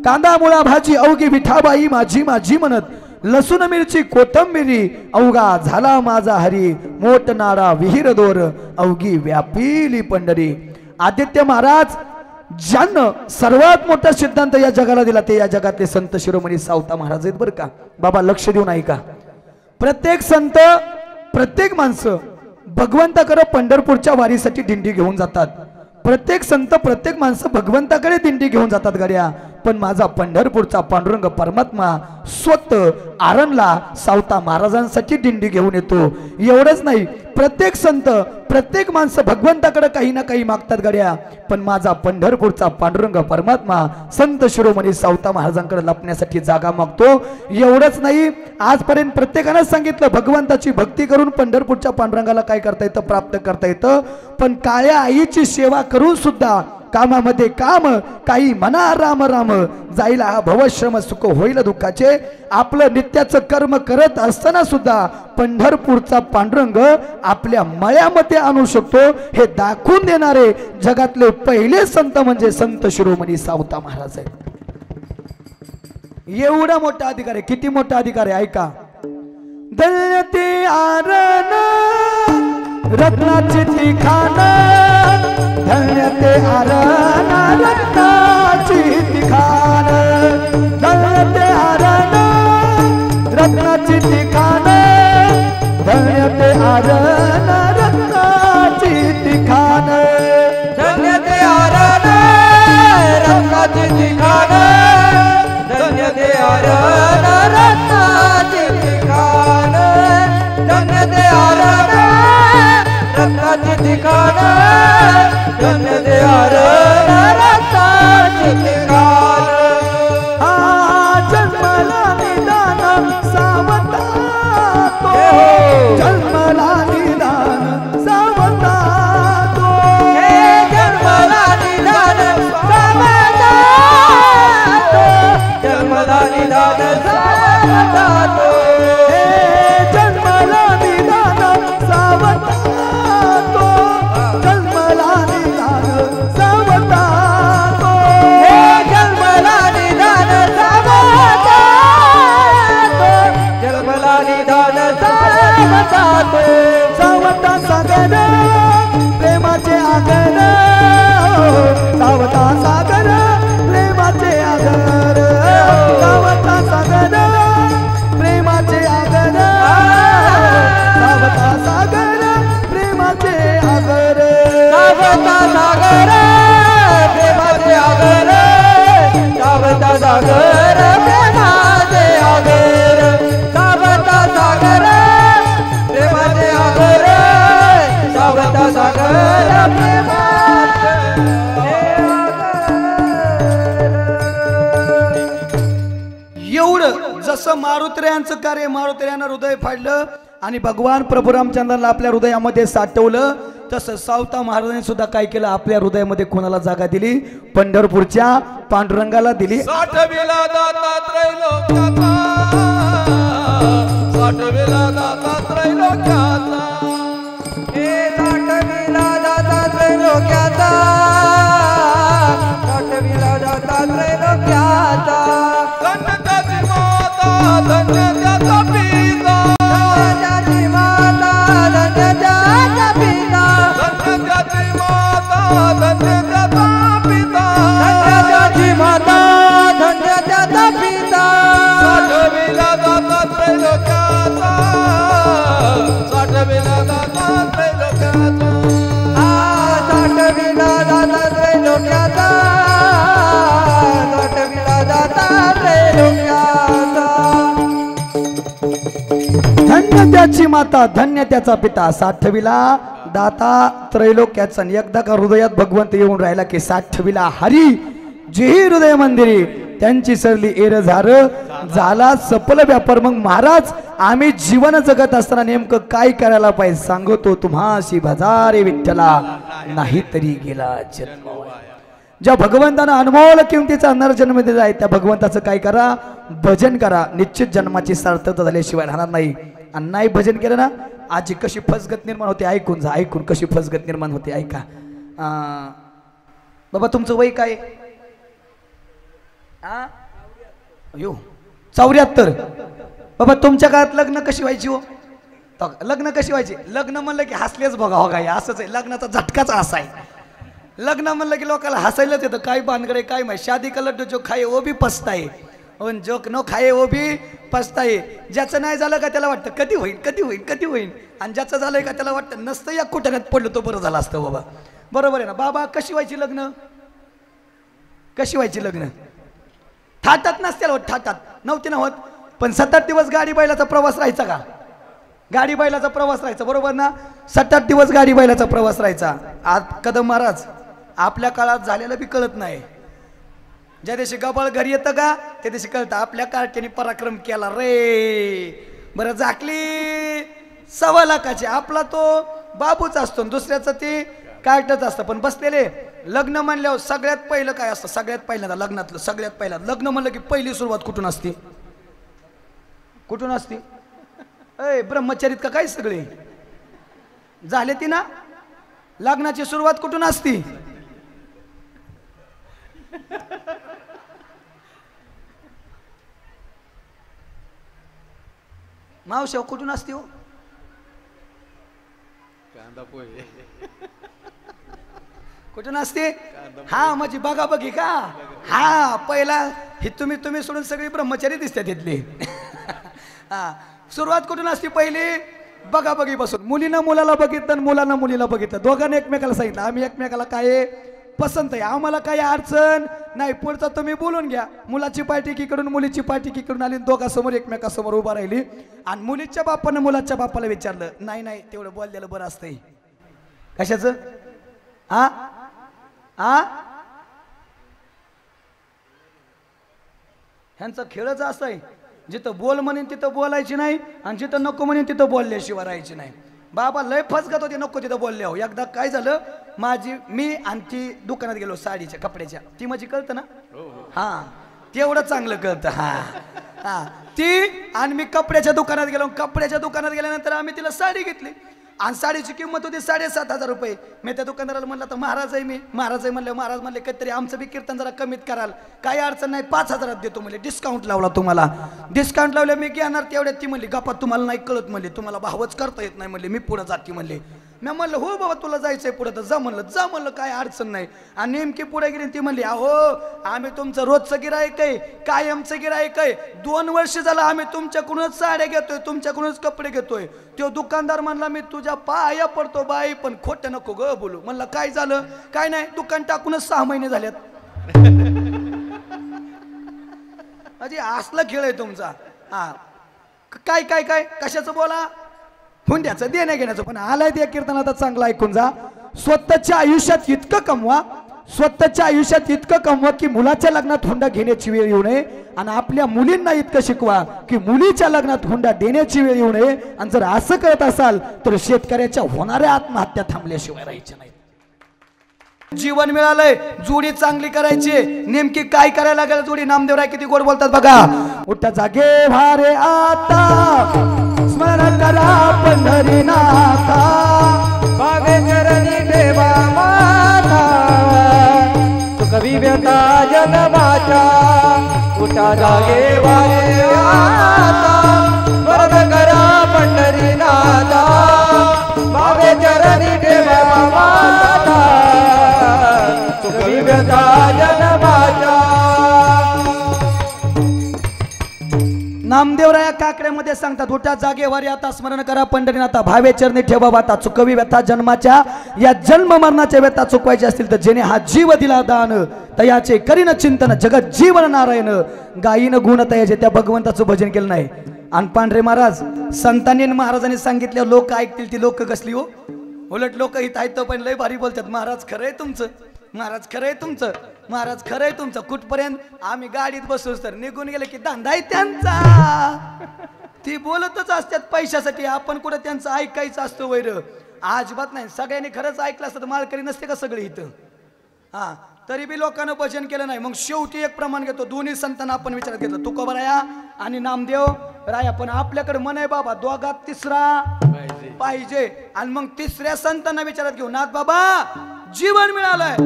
कांदा मुळा भाजी अवघी विठाबाई माझी माझी म्हणत, लसूण मिरची कोथंबिरी अवघा झाला माझा हरी, मोठ नाडा विहीर दोर अवघी व्यापिली पंढरी। आदित्य महाराज ज्यानं सर्वात मोठा सिद्धांत या जगाला दिला ते या जगातले संत शिरोमणी सावता महाराज आहेत बरं का। बाबा लक्ष देऊन ऐका, प्रत्येक संत प्रत्येक माणसं भगवंताकडे पंढरपूरच्या वारीसाठी दिंडी घेऊन जातात। प्रत्येक संत प्रत्येक माणसं भगवंताकडे दिंडी घेऊन जातात गड्या, पण माझा पंढरपूरचा पांडुरंग परमात्मा स्वतः आरणला सावता महाराजांसाठी दिंडी घेऊन येतो। एवढंच नाही, प्रत्येक संत प्रत्येक माणसं भगवंताकडे काही ना काही मागतात गड्या, पण माझा पंढरपूरचा पांडुरंग परमात्मा संत शिरोमणी सावता महाराजांकडे लपण्यासाठी जागा मागतो। एवढंच नाही, आजपर्यंत प्रत्येकानं सांगितलं भगवंताची भक्ती करून पंढरपूरच्या पांडुरंगाला काय करता येतं, प्राप्त करता येतं। पण काळ्या आईची सेवा करून सुद्धा कामामध्ये काम काही म्हणा राम राम, जाईल हा भवश्रम सुख होईल दुःखाचे। आपलं नित्याचं कर्म करत असताना सुद्धा पंढरपूरचा पांडुरंग आपल्या मळ्यामध्ये आणू शकतो, हे दाखवून देणारे जगातले पहिले संत म्हणजे संत शिरोमणी सावता महाराज आहेत। एवढा मोठा अधिकार आहे, किती मोठा अधिकार आहे ऐका। दळते आरण रत्नाची ती खान, धन्यते आरण रत्नाची ती खान, धन्यते आरण रत्नाची ती खान, धन्यते आरण रत्नाची ती खान, धन्यते आरण रत्नाची ती खान, धन्यते आरण रत्नाची ती खान, धन्यते आरण रत्नाची ती खान, धन्यते आरण रत्नाची ती खान। जन्मला निदान सावता तो, जन्मला निदान सावता तो, जन्मला निदान सावता तो, जन्मला निदान सावता तो, जन्मला निदान सावता तो, जन्मला निदान सावता तो, जन्मला निदान सावता तो, जन्मला निदान सावता तो, सावता सागर प्रेमाचे आगर, सावता सागर प्रेमाचे आगर, सावता सागर प्रेमाचे आगर, सावता सागर प्रेमाचे आगर, सावता सागर प्रेमाचे आगर, सावता सागर प्रेमाचे आगर, सावता सागर प्रेमाचे आगर, सावता सागर प्रेमाचे एवढं जसं मारुत्र्यांचं कार्य मारुत्र्यानं हृदय फाडलं आणि भगवान प्रभू रामचंद्राला आपल्या हृदयामध्ये साठवलं, तसं सावता महाराजांनी सुद्धा काय केलं, आपल्या हृदयामध्ये कोणाला जागा दिली, पंढरपूरच्या पांडुरंगाला दिली। साठविला दाता त्रैलोक्याचा, साठविला दाता त्रैलोक्याचा, हे साठविला दाता त्रैलोक्याचा, साठविला दाता त्रैलोक्याचा, धन्य त्याची माता धन्य त्याचा पिता, धन्याची माता धन्य त्याचा पिता, धन्य त्याची माता धन्य त्याचा पिता, धन्याची माता धन्य त्याचा पिता, साठविला दाता त्रैलोक्याचा, साठविला दाता त्रैलोक्याचा, साठविला दाता त्रैलोक्याचा, साठविला दाता त्रैलोक्याचा, धन्य त्याची माता धन्य त्याचा पिता, साठविला दाता त्रैलोक्याचा। एकदा का हृदयात भगवंत येऊन राहिला की साठविला हरी जेही हृदय मंदिरी, त्यांची सरली एर झाला सफल व्यापार। मग महाराज आम्ही जीवन जगत असताना नेमकं काय करायला पाहिजे सांगतो तुम्हासी, भजारे विठ्ठला नाही तरी गेला जन्म। ज्या भगवंतानं अनमोल किमतीचा नरजन्म दिला आहे त्या भगवंताचं काय करा, भजन करा, निश्चित जन्माची सार्थकता झाल्याशिवाय राहणार नाही। आणि नाही भजन केलं ना आजी कशी फसगत निर्माण होते ऐकून जा, ऐकून कशी फसगत निर्माण होते ऐका. बाबा तुमचं वय काय? अयो 74. बाबा तुमच्या काळात लग्न कशी व्हायची हो? लग्न कशी व्हायची? लग्न म्हणलं की हसलेच बघा हो काय असंच आहे, लग्नाचा झटकाच असा आहे. लग्न म्हणलं की लोकांना हसायलाच येतं, काय भानगडे काय माहिती. शादी का लड्डू जो खाये वो भी पछताए, जो नो खाये वो भी पछताए. ज्याचं नाही झालं का त्याला वाटतं कधी होईल कधी होईल कधी होईल, आणि ज्याचं झालंय का त्याला वाटतं नसतं या कुठ्यात पडलं तो बरं झालं असतं बाबा. बरोबर आहे ना बाबा? कशी व्हायची लग्न? कशी व्हायची लग्न? थाटात नसत्याला होत, थाटात नव्हती ना होत. पण 7-8 दिवस गाडी बैलाचा प्रवास राहायचा का? गाडी बैलाचा प्रवास राहायचा बरोबर ना. 7-8 दिवस गाडी बैलाचा प्रवास राहायचा. आज कदम महाराज आपल्या काळात झालेलं बी कळत नाही. ज्या दिवशी गबाळ घरी येतं का त्या दिवशी कळतं आपल्या कार्ट्याने पराक्रम केला रे. बरं झाकली 1.25 लाखाची, आपला तो बाबूच असतो, दुसऱ्याचं ते कार्टच असतं. पण बसलेले लग्न म्हणल्यावर सगळ्यात पहिलं काय असतं? सगळ्यात पहिल्यांदा लग्नातलं सगळ्यात पहिल्यांदा लग्न म्हणलं की पहिली सुरुवात कुठून असते? कुठून असते? ब्रह्मचरित का काय सगळे झाले ती ना. लग्नाची सुरुवात कुठून असती? मावशी कुठून असते हो? कुठून असते? हा म्हणजे बघा बघी का. हा पहिला हे तुम्ही सोडून सगळी ब्रह्मचारी दिसतात तिथली. हा सुरुवात कुठून असते? पहिली बघा बघी बसून. मुलीनं मुलाला बघितलं आणि मुलानं मुलीला बघितलं, दोघांनी एकमेकाला सांगितलं आम्ही एकमेकाला काय पसंत आहे, आम्हाला काही अडचण नाही, पुढचा तुम्ही बोलून घ्या. मुलाची पार्टी कीकडून मुलीची पार्टी कीकडून आली, दोघांसमोर एकमेकासमोर उभा राहिली. आणि मुलीच्या बापानं मुलाच्या बापाला विचारलं नाही नाही तेवढं बोललेलं बरं असतंय. कशाचं? हा हा ह्यांचा खेळच असा आहे, जिथं बोल म्हणेन तिथं बोलायची नाही आणि जिथं नको म्हणेन तिथं बोलल्याशिवाय राहायची नाही. बाबा लय फसगत होते नको तिथं बोलले हो. एकदा काय झालं मी आणि ती दुकानात गेलो साडीच्या कपड्याच्या, ती माझी कळतं ना. हा तेवढं चांगलं कळतं. हा हा ती आणि मी कपड्याच्या दुकानात गेलो. कपड्याच्या दुकानात गेल्यानंतर आम्ही तिला साडी घेतली आणि साडीची किंमत होती 7,500 रुपये. मी त्या दुकानदाराला म्हणलं तर महाराज आहे, मी महाराज आहे म्हणलं. महाराज म्हणले काहीतरी आमचं बी कीर्तन जरा कमीत कराल, काही अडचण नाही 5,000 देतो म्हणले. डिस्काउंट लावला तुम्हाला. डिस्काउंट लावलं मी घेणार तेवढ्यात. ती म्हणली गप्पा तुम्हाला नाही कळत म्हणले, तुम्हाला भावच करता येत नाही म्हणले, मी पुढे जाते म्हणले. मी म्हणलं हो बाबा तुला जायचंय पुढे तर जा म्हणलं. जा म्हणलं काय अडचण नाही. आणि नेमकी पुढे गेली ती म्हणली अहो आम्ही तुमचं रोजचं गिरायक आहे, कायमचं गिरायक आहे, 2 वर्ष झालं आम्ही तुमच्याकडूनच साड्या घेतोय, तुमच्याकडूनच कपडे घेतोय. तो दुकानदार म्हणला मी तुझ्या पाया पडतो बाई पण खोटं नको ग बोलू. म्हणलं काय झालं? काय नाही दुकान टाकूनच 6 महिने झालेत. अजी असला खेळ आहे तुमचा. हा काय काय काय कशाचं बोला? हुंड्याचं देण्या घेण्याचं. पण आलाय त्या कीर्तनाचा चांगला ऐकून जा. स्वतःच्या आयुष्यात इतकं कमवा, स्वतःच्या आयुष्यात इतकं कमवा की मुलाच्या लग्नात हुंडा घेण्याची वेळ येऊ नये, आणि आपल्या मुलींना इतकं शिकवा की मुलीच्या लग्नात हुंडा देण्याची वेळ येऊ नये. आणि जर असं करत असाल तर शेतकऱ्याच्या होणाऱ्या आत्महत्या थांबल्याशिवाय राहायच्या नाही. जीवन मिळालंय, जोडी चांगली करायची. नेमकी काय करायला लागेल जोडी? नामदेवराय किती गोड बोलतात बघा. उठा जागे भारे आता स्मरण करा पंढरीनाथा, भावे चरणी ठेवा माता, सुखवी व्यथा जन्माच्या. उठा जागे वारे आता स्मरण करा पंढरीनाथा, भावे चरणी ठेवा माता, सुखवी व्यथा जन्माच्या. नामदेवराया काकड्यामध्ये सांगतात उठा जागेवारी आता स्मरण करा पंढरीनाथा, भावे चरणी ठेवा वाता, चुकवी व्यथा जन्माच्या. या जन्म मरणाच्या व्यथा चुकवायच्या असतील तर जेणे हा जीव दिला दान, तयाचे करीन चिंतन जगत जीवन नारायण. गायीन गुण तयाचे त्या भगवंताचं भजन केलं नाही. आणि पांढरे महाराज संतांनी महाराजांनी सांगितल्या लोक ऐकतील ती लोक कसली हो. उलट लोक हित आहेत पण लय भारी बोलतात. महाराज खरंय तुमचं, महाराज खरंय तुमचं, महाराज खरंय तुमचं. कुठपर्यंत? आम्ही गाडीत बसूच तर निघून गेले की धंदा आहे त्यांचा. ती बोलतच असतात पैशासाठी. आपण कुठं त्यांचं ऐकायचं असतं वैर? अजिबात नाही. सगळ्यांनी खरंच ऐकलं असतं तर मालकरी नसते का सगळे इथं? हा तरी बी लोकांना भजन केलं नाही. मग शेवटी एक प्रमाण घेतो. दोन्ही संतांना आपण विचारात घेतलं, तुकोबराया आणि नामदेव राया पण आपल्याकडे मन आहे बाबा दोघात तिसरा पाहिजे आणि मग तिसऱ्या संतांना विचारात घेऊ नाथ बाबा जीवन मिळालंय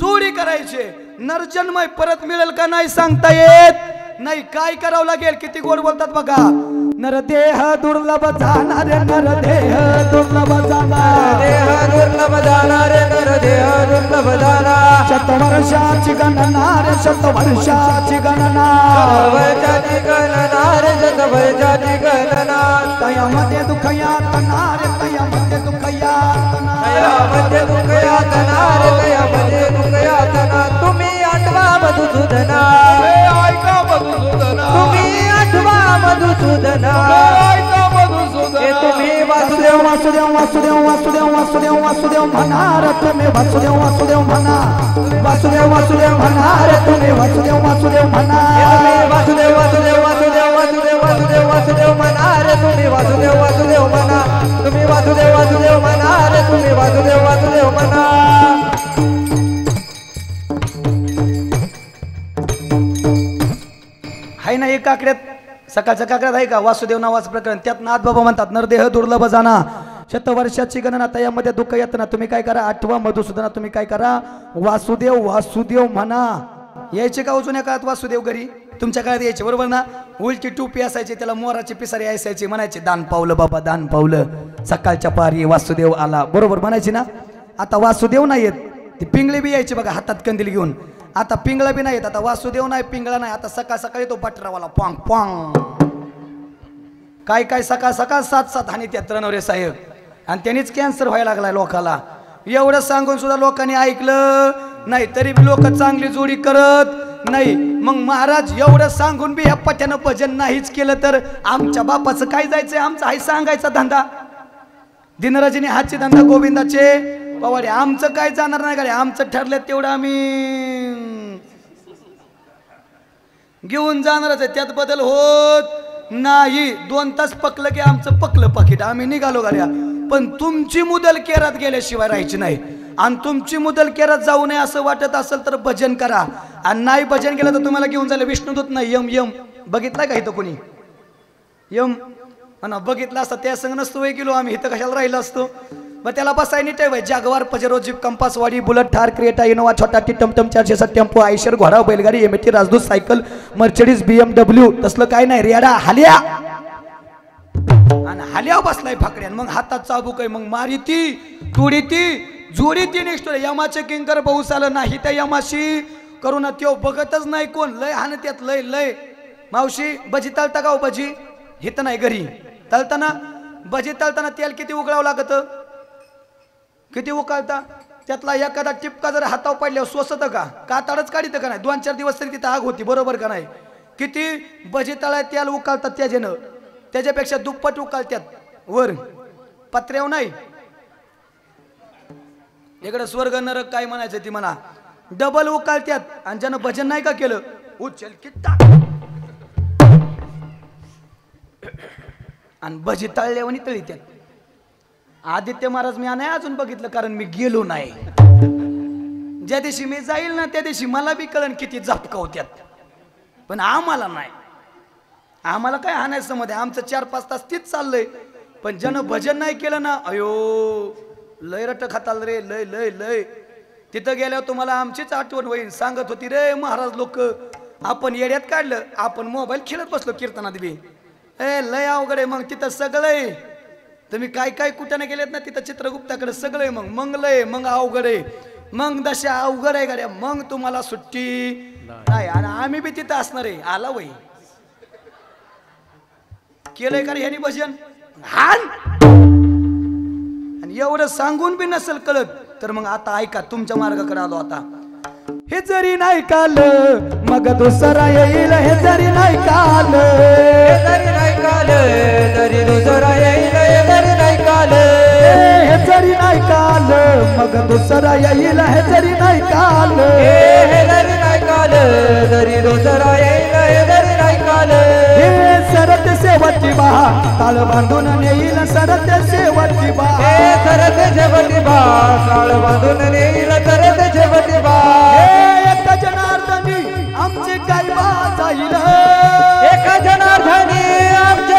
जोडी करायचे नरजन्मय परत मिळेल का नाही सांगता येत नाही काय करावं लागेल किती गोड बोलतात बघा नरदेह दुर्लभ जाणार नरदेह दुर्लभ जाणार देह दुर्लभ जाणार नरदेह दुर्लभ जाणार शतवर्षाची गणना रे शतवर्षाची गणना वर्षाची गणना रे शतवर्षाची गणना तयामध्ये दुःख यातना रे तयामध्ये दुःख यातना तयामध्ये दुःख यातना रे तयामध्ये दुःख यातना तुम्ही आठवा मधुसूदना ऐका मधुसूदना तुम्ही आठवा मधुसूदना ऐका मधुसूदना हे तुम्ही वासुदेव वासुदेव वासुदेव वासुदेव वासुदेव वासुदेव म्हणणार तुम्ही वासुदेव वासुदेव म्हणा वासुदेव वासुदेव म्हणणार तुम्ही वासुदेव वासुदेव म्हणा वासुदेव वासुदेव वासुदेव वासुदेव वासुदेव वासुदेव म्हणा रे तुम्ही वासुदेव वासुदेव म्हणा तुम्ही वासुदेव वासुदेव म्हणा रे तुम्ही वासुदेव वासुदेव म्हणा हाय ना एक काकड्यात सकाळच्या काकड्यात आहे का वासुदेव नावाचं प्रकरण त्यात नाथ बाबा म्हणतात नरदेह दुर्लभ जाना शतवर्षाची गणना तयामध्ये दुःख येत ना तुम्ही काय करा आठवा मधुसूदना तुम्ही काय करा वासुदेव वासुदेव म्हणा यायचे का जुन्या काळात वासुदेव घरी तुमच्या काळात यायचे बरोबर ना उलटी टोपी असायची त्याला मोराची पिसारी असायची म्हणायचे दान पावलं बाबा दान पावलं सकाळच्या पारी वासुदेव आला बरोबर म्हणायची ना आता वासुदेव नाही येत ती पिंगळे बी यायची बघा हातात कंदील घेऊन आता पिंगळा बी नाही येत आता वासुदेव नाही पिंगळा नाही आता सकाळ सकाळी तो बटरावाला पॉंग पॉंग काय काय सकाळ सकाळ 7-7 हानी त्यात रणवरे साहेब आणि त्यांनीच कॅन्सर व्हायला लागलाय लोकाला एवढं सांगून सुद्धा लोकांनी ऐकलं नाही तरी बी लोक चांगली जोडी करत नाही मग महाराज एवढं सांगून बी ह्या पट्यानं भजन नाहीच केलं तर आमच्या बापाचं काय जायचंय आमचा हाय सांगायचा धंदा दिनरजनी हातचे धंदा गोविंदाचे पवाडे आमचं काय जाणार नाही गाडी आमचं ठरलं तेवढं आम्ही घेऊन जाणारच आहे त्यात बदल होत नाही 2 तास पकलं की आमचं पकलं पाकिट आम्ही निघालो गाड्या पण तुमची मुदल केरात गेल्याशिवाय राहायची नाही आणि तुमची मुदल केरात जाऊ नये असं वाटत असेल तर भजन करा आणि नाही भजन केलं तर तुम्हाला घेऊन जायला विष्णुदूत नाही यम यम बघितलाय का इथं कोणी यम आणि बघितलं असतं त्या संग नसतो वय गेलो आम्ही इथं कशाला राहिलो असतो मग त्याला बसाय नीट आहे जागवार पजेरो जीप कंपासवाडी बुलेट ठार क्रिएटा इनोवा छोटा टी टमटम 407 टेम्पो आयशर घोडा बैलगाडी एमटी राजदूत सायकल मर्सिडीज BMW तसलं काय नाही रेडा हाल्या आणि हाल्या बसलाय फाकड्यान मग हातात चाबूक आहे मग मारी ती तुडी ती जोडी ती निष्ठो यमाचे किंकर पाऊस आलं नाही त्या यमाशी करून त्यो बघतच नाही कोण लय हान त्यात लय लय मावशी भजी तळता का भजी हित नाही घरी तळताना भजी तळताना तेल किती उकळावं लागत किती उकळता त्यातला एखादा टिपका जर हातावर पडल्यावर सोसत का कातडच काढित का नाही 2-4 दिवस तरी तिथं आग होती बरोबर का नाही किती भजी तळा तेल उकळतात त्याच्यानं त्याच्यापेक्षा दुप्पट उकळतात वर पत्र्याव नाही इकडे स्वर्ग नरक काय म्हणायचं ती म्हणा डबल उकळतात आणि ज्यानं भजन नाही का केलं उचल किट्टा आणि भजी तळल्यावर तळी त्यात आदित्य महाराज मी नाही अजून बघितलं कारण मी गेलो नाही ज्या दिवशी मी जाईल ना त्या दिवशी मला बी कळण किती झपकावत्यात पण आम्हाला नाही आम्हाला काय हाणायचं मध्ये आमचं 4-5 तास तीच चाललंय पण ज्यानं भजन नाही केलं ना अयो लय रट खाताल रे लय लय लय तिथं गेल्यावर तुम्हाला आमचीच आठवण होईल सांगत होती रे महाराज लोक आपण येड्यात काढलं आपण मोबाईल खेळत बसलो कीर्तनात बी लय अवघड आहे मग तिथं सगळं तुम्ही काय काय कुठं गेलेत ना तिथं चित्रगुप्ताकडे सगळं मग मंगलय मग अवघड आहे मग दशा अवघड आहे गाड्या मग तुम्हाला सुट्टी नाही आणि आम्ही बी तिथं असणार आहे आला वय केलंय का रे ह्यानी भजन हान आणि एवढं सांगून बी नसेल कळत तर मग आता ऐका तुमच्या मार्गाकडे आलो आता हे जरी नाही काल मग दुसरा येईल हे जरी नाही काल जरी नाही काल जरी दुसरा येईल जरी नाही काल हे जरी नाही काल मग दुसरा येईल हे जरी नाही काल हे जरी नाही काल जरी दुसरा येईल जरी नाही काल हे सरत सेवती बा ताळ बांधून नेईल सरत सेवती बा हे सरत शेवटी बा काळ बांधून नेईल सरत शेवटी बा एका जनार्दनी आमचे काय बा जाईल एका जनार्दनी आमचे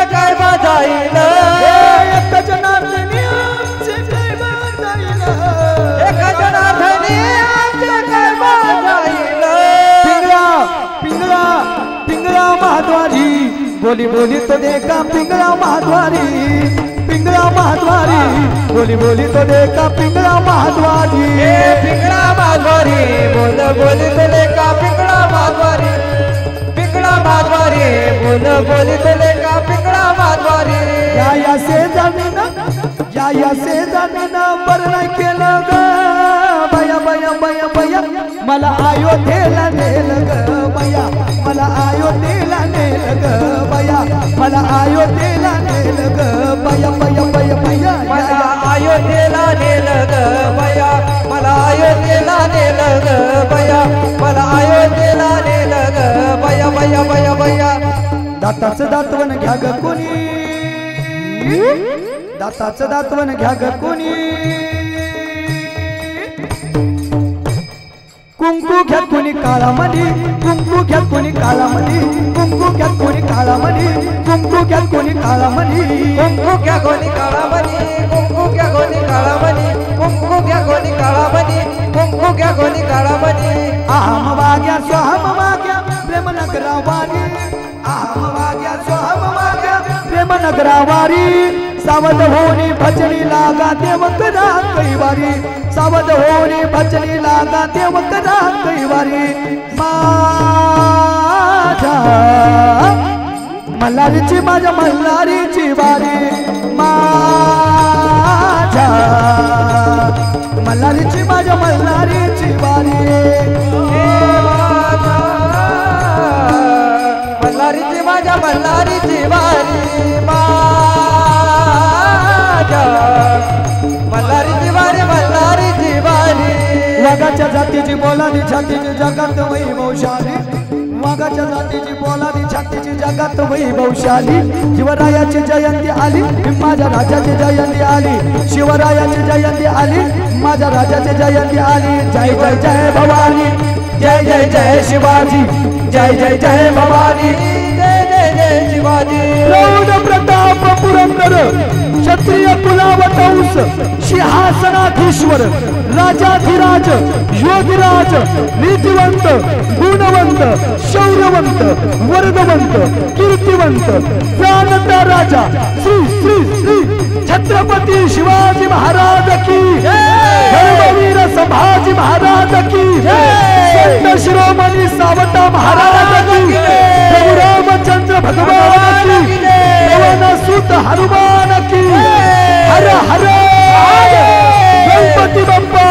बोली बोली तो देखा पिंगळा महाद्वारी, पिंगळा महाद्वारी, बोली बोली तो देखा पिंगळा महाद्वारी, पिंगळा माधवारी, बोल बोली तुले का पिंगळा माधवारी, पिंगळा माधवारी, बोल बोली तुले का पिंगळा माधवारी. या शेजारीनं बरं केलं ग बया बया बया बया, मला अयोध्येला नेलं ग बया, मला अयोध्येला नेलं ग बया, मला अयोध्येला नेलं ग बया बया बया बया, मला अयोध्येला नेलं ग बया, मला अयोध्येला नेलं ग बया, मला अयोध्येला नेलं ग बया बया बया बया. दाताचं दातवण घ्या ग कोणी, दाताचं दातवण घ्या ग कोणी, कुंकू घ्या कोणी काळामध्ये, कुंकू घ्या कोणी काळामध्ये, कुंकू घ्या कोणी काळामध्ये, कुंकू घ्या कोणी काळामध्ये, कुंकू घ्या कोणी काळामध्ये, कुंकू घ्या कोणी काळामध्ये, कुंकू घ्या कोणी काळामध्ये, कुंकू घ्या कोणी काळामध्ये. अहम वाग्या सोहम वाग्या प्रेम नगरावारी, अहम वाग्या सोहम वाग्या प्रेम नगरावारी, सावध होणी भजनी लागा देव करा कैवारी, सावध होणी भजनी लागा देव करा कैवारी. माझ्या मल्हारीची, माझ्या मल्हारीची वारी, माझ्या मल्हारीची, माझ्या मल्हारीची वारी, मल्हारीची माझ्या मल्हारीची वारी, माझ्या मल्हारीची वारी, मल्हारीची वारी. वाघाच्या जातीची बोलादी छातीची जगात वैभवशाली, वाघाच्या जातीची बोलादी छातीची जगात वैभवशाली, शिवरायाची जयंती आली, माझ्या राजाची जयंती आली, शिवरायाची जयंती आली, माझ्या राजाची जयंती आली. जय जय जय भवानी, जय जय जय शिवाजी, जय जय जय भवानी, जय जय जय शिवाजी. प्रौढ प्रताप पुरंदर, क्षत्रिय कुलावतंस, सिंहासनाधीश्वर, राजाधिराज, योगिराज, नीतिवंत, गुणवंत, शौर्यवंत, वर्धवंत, कीर्तिवंत, प्राणता राजा श्री श्री श्री छत्रपती शिवाजी महाराज की, धर्मवीर संभाजी महाराज की, संत शिरोमणी सावता महाराज की, प्रभु रामचंद्र भगवान की, पवन सुत हनुमान की, हर हर गणपती बाप्पा.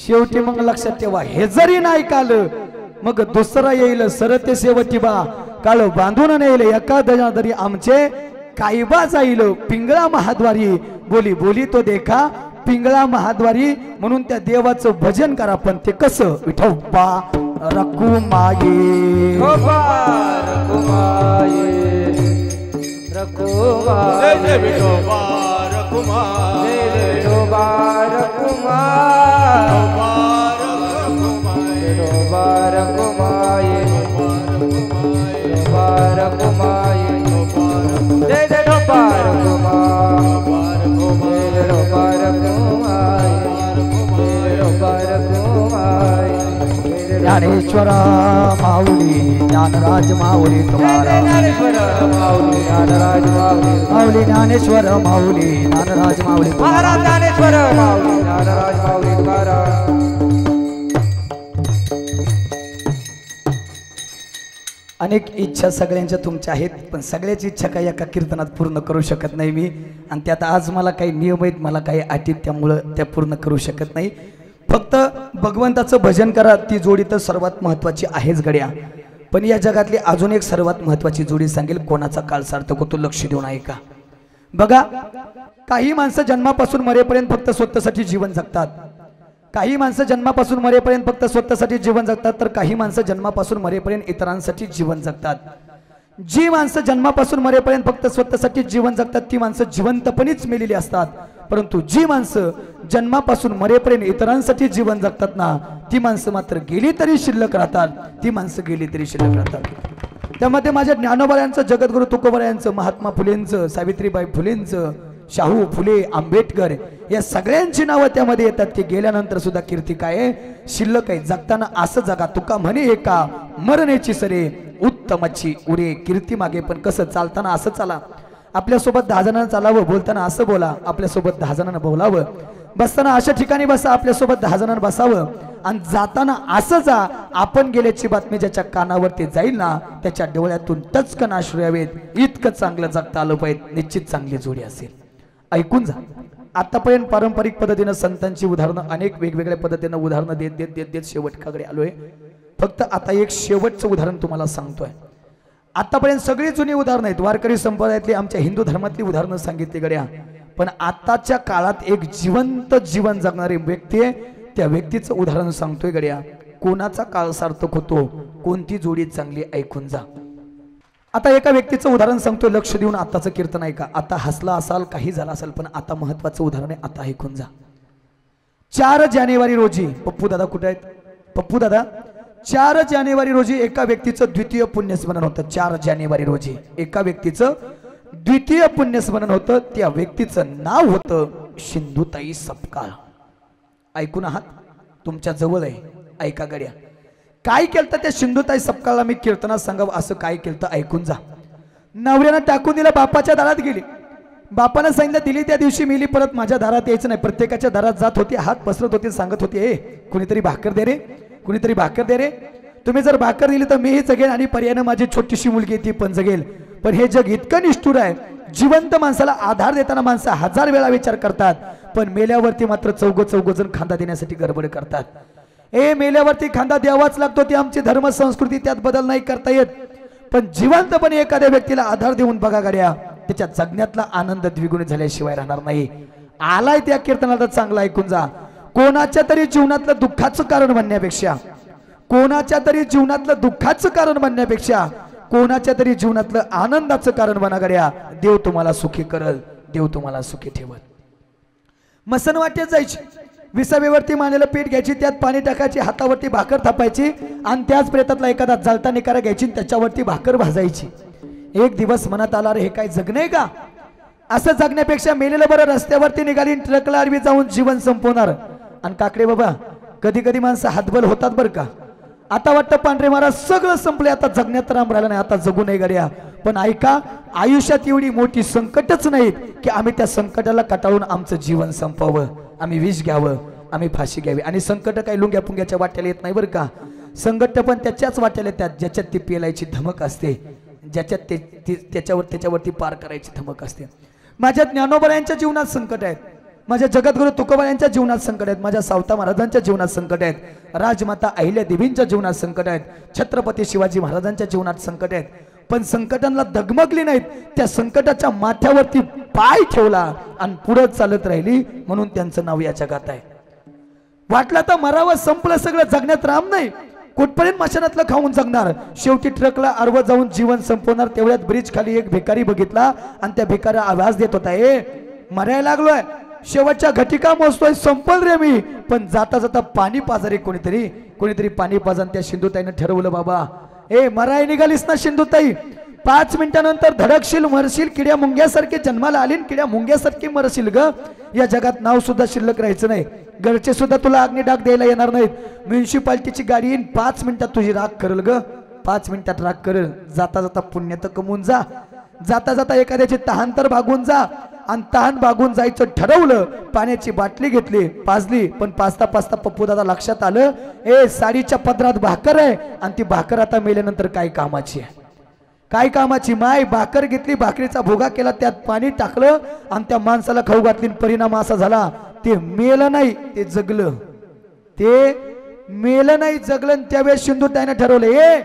शेवटी मग लक्षात ठेवा, हे जरी नाही काल मग दुसरा येईल सरते शेवटी बा, काळ बांधून नेईल एका दरी आमचे कायबा जाईल पिंगळा महाद्वारी, बोली बोली तो देखा पिंगळा महाद्वारी. म्हणून त्या देवाचं भजन करा, पण ते कसं, विठोबा रकुमाये, रकुमाये, रकुमाये, जय विठोबा रकुमाई, जय विठोबा रकुमाई, विठोबा रकुमाई, विठोबा रकुमाई, जय जय विठोबा रकुमाई, विठोबा रकुमाई, विठोबा रकुमाई. ज्ञानेश्वर माऊली ज्ञानराज माऊली तुम्हारा, ज्ञानेश्वर माऊली ज्ञानराज माऊली, माऊली ज्ञानेश्वर माऊली ज्ञानराज माऊली महाराज ज्ञानेश्वर माऊली ज्ञानराज माऊली तुम्हारा. अनेक इच्छा सगळ्यांच्या तुमच्या आहेत, पण सगळ्याची इच्छा काही एका कीर्तनात पूर्ण करू शकत नाही मी, आणि त्यात आज मला काही नियम आहेत, मला काही अटी, त्यामुळं त्या पूर्ण करू शकत नाही. फक्त भगवंताचं भजन करा, ती जोडी तर सर्वात महत्त्वाची आहेच गड्या. पण या जगातली अजून एक सर्वात महत्त्वाची जोडी सांगेल, कोणाचा काळ सार्थक होतो लक्ष देऊन ऐका. बघा, काही माणसं जन्मापासून मरेपर्यंत फक्त स्वतःसाठी जीवन जगतात, काही माणसं जन्मापासून मरेपर्यंत फक्त स्वतःसाठी जीवन जगतात, तर काही माणसं जन्मापासून मरेपर्यंत इतरांसाठी जीवन जगतात. जी माणसं जन्मापासून मरेपर्यंत फक्त स्वतःसाठी जीवन जगतात ती माणसं जिवंतपणीच मेलेली असतात, परंतु जी माणसं जन्मापासून मरेपर्यंत इतरांसाठी जीवन जगतात ना, ती माणसं मात्र गेली तरी शिल्लक राहतात, ती माणसं गेली तरी शिल्लक राहतात. त्यामध्ये माझ्या ज्ञानोबा यांचं, जगद्गुरु तुकोबा यांचं, महात्मा फुलेंचं, सावित्रीबाई फुलेंचं, शाहू फुले आंबेडकर या सगळ्यांची नावं त्यामध्ये येतात की गेल्यानंतर सुद्धा कीर्ती काय आहे, शिल्लक आहे. जगताना असं जगा तुका म्हणे एका मरण्याची सरे उत्तमाची उरे कीर्ती मागे. पण कसं चालताना असं चाला, आपल्यासोबत 10 जणांना चालावं, बोलताना असं बोला, आपल्यासोबत 10 जणांना बोलावं, बसताना अशा ठिकाणी बसा, आपल्यासोबत 10 जणांना बसावं, आणि जाताना असं जा आपण गेल्याची बातमी ज्याच्या कानावरती जाईल ना त्याच्या डोळ्यातून टचकन अश्रू यावेत. इतकं चांगलं जगता आलं पाहिजे, निश्चित चांगली जोडी असेल. ऐकून जा. आतापर्यंत पारंपरिक पद्धतीनं संतांची उदाहरणं अनेक वेगवेगळ्या पद्धतीनं उदाहरणं देत देत देत देत शेवटकडे आलोय. फक्त आता एक शेवटचं उदाहरण तुम्हाला सांगतोय. आतापर्यंत सगळी जुनी उदाहरणं आहेत, वारकरी संप्रदायातली आमच्या हिंदू धर्मातली उदाहरणं सांगितली गड्या. पण आताच्या काळात एक जिवंत जीवन जगणारी व्यक्ती आहे, त्या व्यक्तीचं उदाहरण सांगतोय गड्या. कोणाचा काळ सार्थक होतो, कोणती जोडी चांगली, ऐकून जा. आता एका व्यक्तीचं उदाहरण सांगतोय, लक्ष देऊन. आताचं कीर्तन ऐका. आता हसला असाल, काही झालं असेल, पण आता महत्वाचं उदाहरण आहे, आता ऐकून जा. 4 जानेवारी रोजी पप्पू दादा कुठे आहेत? पप्पू दादा 4 जानेवारी रोजी एका व्यक्तीचं द्वितीय पुण्यस्मरण होतं. 4 जानेवारी रोजी एका व्यक्तीचं द्वितीय पुण्यस्मरण होतं. त्या व्यक्तीचं नाव होतं सिंधुताई सपकाळ. ऐकून आहात? तुमच्या जवळ आहे, ऐका गड्या. काय केलं त्या सिंधुताई सपकाळला मी कीर्तनात सांगावं असं काय केलं, ऐकून जा. नवऱ्यानं टाकून दिलं, बापाच्या दारात गेली. बापानं सांगितलं दिली त्या दिवशी मिली, परत माझ्या दारात यायचं नाही. प्रत्येकाच्या दारात जात होती, हात पसरत होती, सांगत होती ए कुणीतरी भाकर दे रे, कुणीतरी भाकर दे रे. तुम्ही जर भाकर दिली तर मीही जगेल आणि पर्यायानं माझी छोटीशी मुलगी ती पण जगेल. पण हे जग इतकं निष्ठुर आहे, जिवंत माणसाला आधार देताना माणसं 1000 वेळा विचार करतात, पण मेल्यावरती मात्र चौघ जण खांदा देण्यासाठी गडबड करतात. मेल्यावरती खांदा द्यावाच लागतो, ती आमची धर्म संस्कृती, त्यात बदल नाही करता येत. पण जिवंतपणे एखाद्या व्यक्तीला आधार देऊन बघा गड्या, त्याच्या जगण्यातला आनंद द्विगुणित झाल्याशिवाय राहणार नाही. आलाय त्या कीर्तनाला चांगला ऐकून जा. कोणाच्या तरी जीवनातलं दुःखाचं कारण बनण्यापेक्षा, कोणाच्या तरी जीवनातलं दुःखाचं कारण बनण्यापेक्षा कोणाच्या तरी जीवनातलं आनंदाचं कारण बना गड्या. देव तुम्हाला सुखी करल, देव तुम्हाला सुखी ठेवल. मसन वाटेत जायची, विसाव्यावरती मानेला पीठ घ्यायची, त्यात पाणी टाकायची, हातावरती भाकर थापायची आणि त्याच प्रेतातला एखादा जळता निकारा घ्यायची, त्याच्यावरती भाकर भाजायची. एक दिवस मनात आला, रे हे काय जगणे का? असं जगण्यापेक्षा मेलेलं बरं. रस्त्यावरती निघाली, ट्रकला आडवी जाऊन जीवन संपवणार. आणि काकडे बाबा, कधी कधी माणसं हातबल होतात बरं का. आता वाटतं पांढरे महाराज सगळं संपले, आता जगण्यात राम राहिला नाही, आता जगू नाही गड्या. पण ऐका, आयुष्यात एवढी मोठी संकटच नाहीत की आम्ही त्या संकटाला कटाळून आमचं जीवन संपवावं, आम्ही विष घ्यावं, आम्ही फाशी घ्यावी. आणि संकट काही लुंग्या पुंग्याच्या वाट्याला येत नाही बरं का. संकट पण त्याच्याच वाट्याला येतात ज्याच्यात ती पेलायची धमक असते, ज्याच्यात त्याच्यावरती पार करायची धमक असते. माझ्या ज्ञानोबा यांच्या जीवनात संकट आहेत, माझ्या जगद्गुरु तुकोबा यांच्या जीवनात संकट आहेत, माझ्या सावता महाराजांच्या जीवनात संकट आहेत, राजमाता अहिल्या देवींच्या जीवनात संकट आहेत, छत्रपती शिवाजी महाराजांच्या जीवनात संकट आहेत. पण संकटांना दगमगली नाहीत, त्या संकटाच्या माथ्यावरती पाय ठेवला आणि पुढे चालत राहिली, म्हणून त्यांचं नाव या जगात आहे. वाटलं तर मरावं, संपलं सगळं, जगण्यात राम नाही, कुठपर्यंत मशानातलं खाऊन जगणार. शेवटी ट्रकला आडवं जाऊन जीवन संपवणार. तेवढ्यात ब्रिज खाली एक भिकारी बघितला आणि त्या भिकाऱ्या आवाज देत होता, मरायला लागलोय, शेवटच्या घटिका मोजतोय, संपल रे मी. पण जाता जाता पाणी पाजारे कोणीतरी पाणी पाजन. त्या सिंधुताईनं ठरवलं, बाबा मराय निघालीस ना सिंधुताई, 5 मिनिटानंतर धडकशील, मरशील, किड्या मुंग्यासारखे जन्माला आली, किड्या मुंग्यासारखी मरशील ग. या जगात नाव सुद्धा शिल्लक राहायचं नाही, घरचे सुद्धा तुला अग्निडाग द्यायला येणार नाहीत. म्युन्सिपाल्टीची गाडी येईन, 5 मिनिटात तुझी राख करल ग, 5 मिनिटात राख करल. जाता जाता पुण्य तर कमवून जा, जाता जाता एखाद्याची तहान तर भागून जा. आणि तहान भागून जायचं ठरवलं, पाण्याची बाटली घेतली, पाजली. पण पाजता पाजता पप्पू दादा लक्षात आलं, साडीच्या पदरात भाकर आहे आणि ती भाकर आता मेल्यानंतर काय कामाची आहे, काय कामाची. माय भाकर घेतली, भाकरीचा भोगा केला, त्यात पाणी टाकलं आणि त्या माणसाला खाऊ घातली. परिणाम असा झाला, ते मेलं नाही, ते जगलं, ते मेलं नाही, जगलं. त्यावेळेस सिंधुताईनं ठरवलं,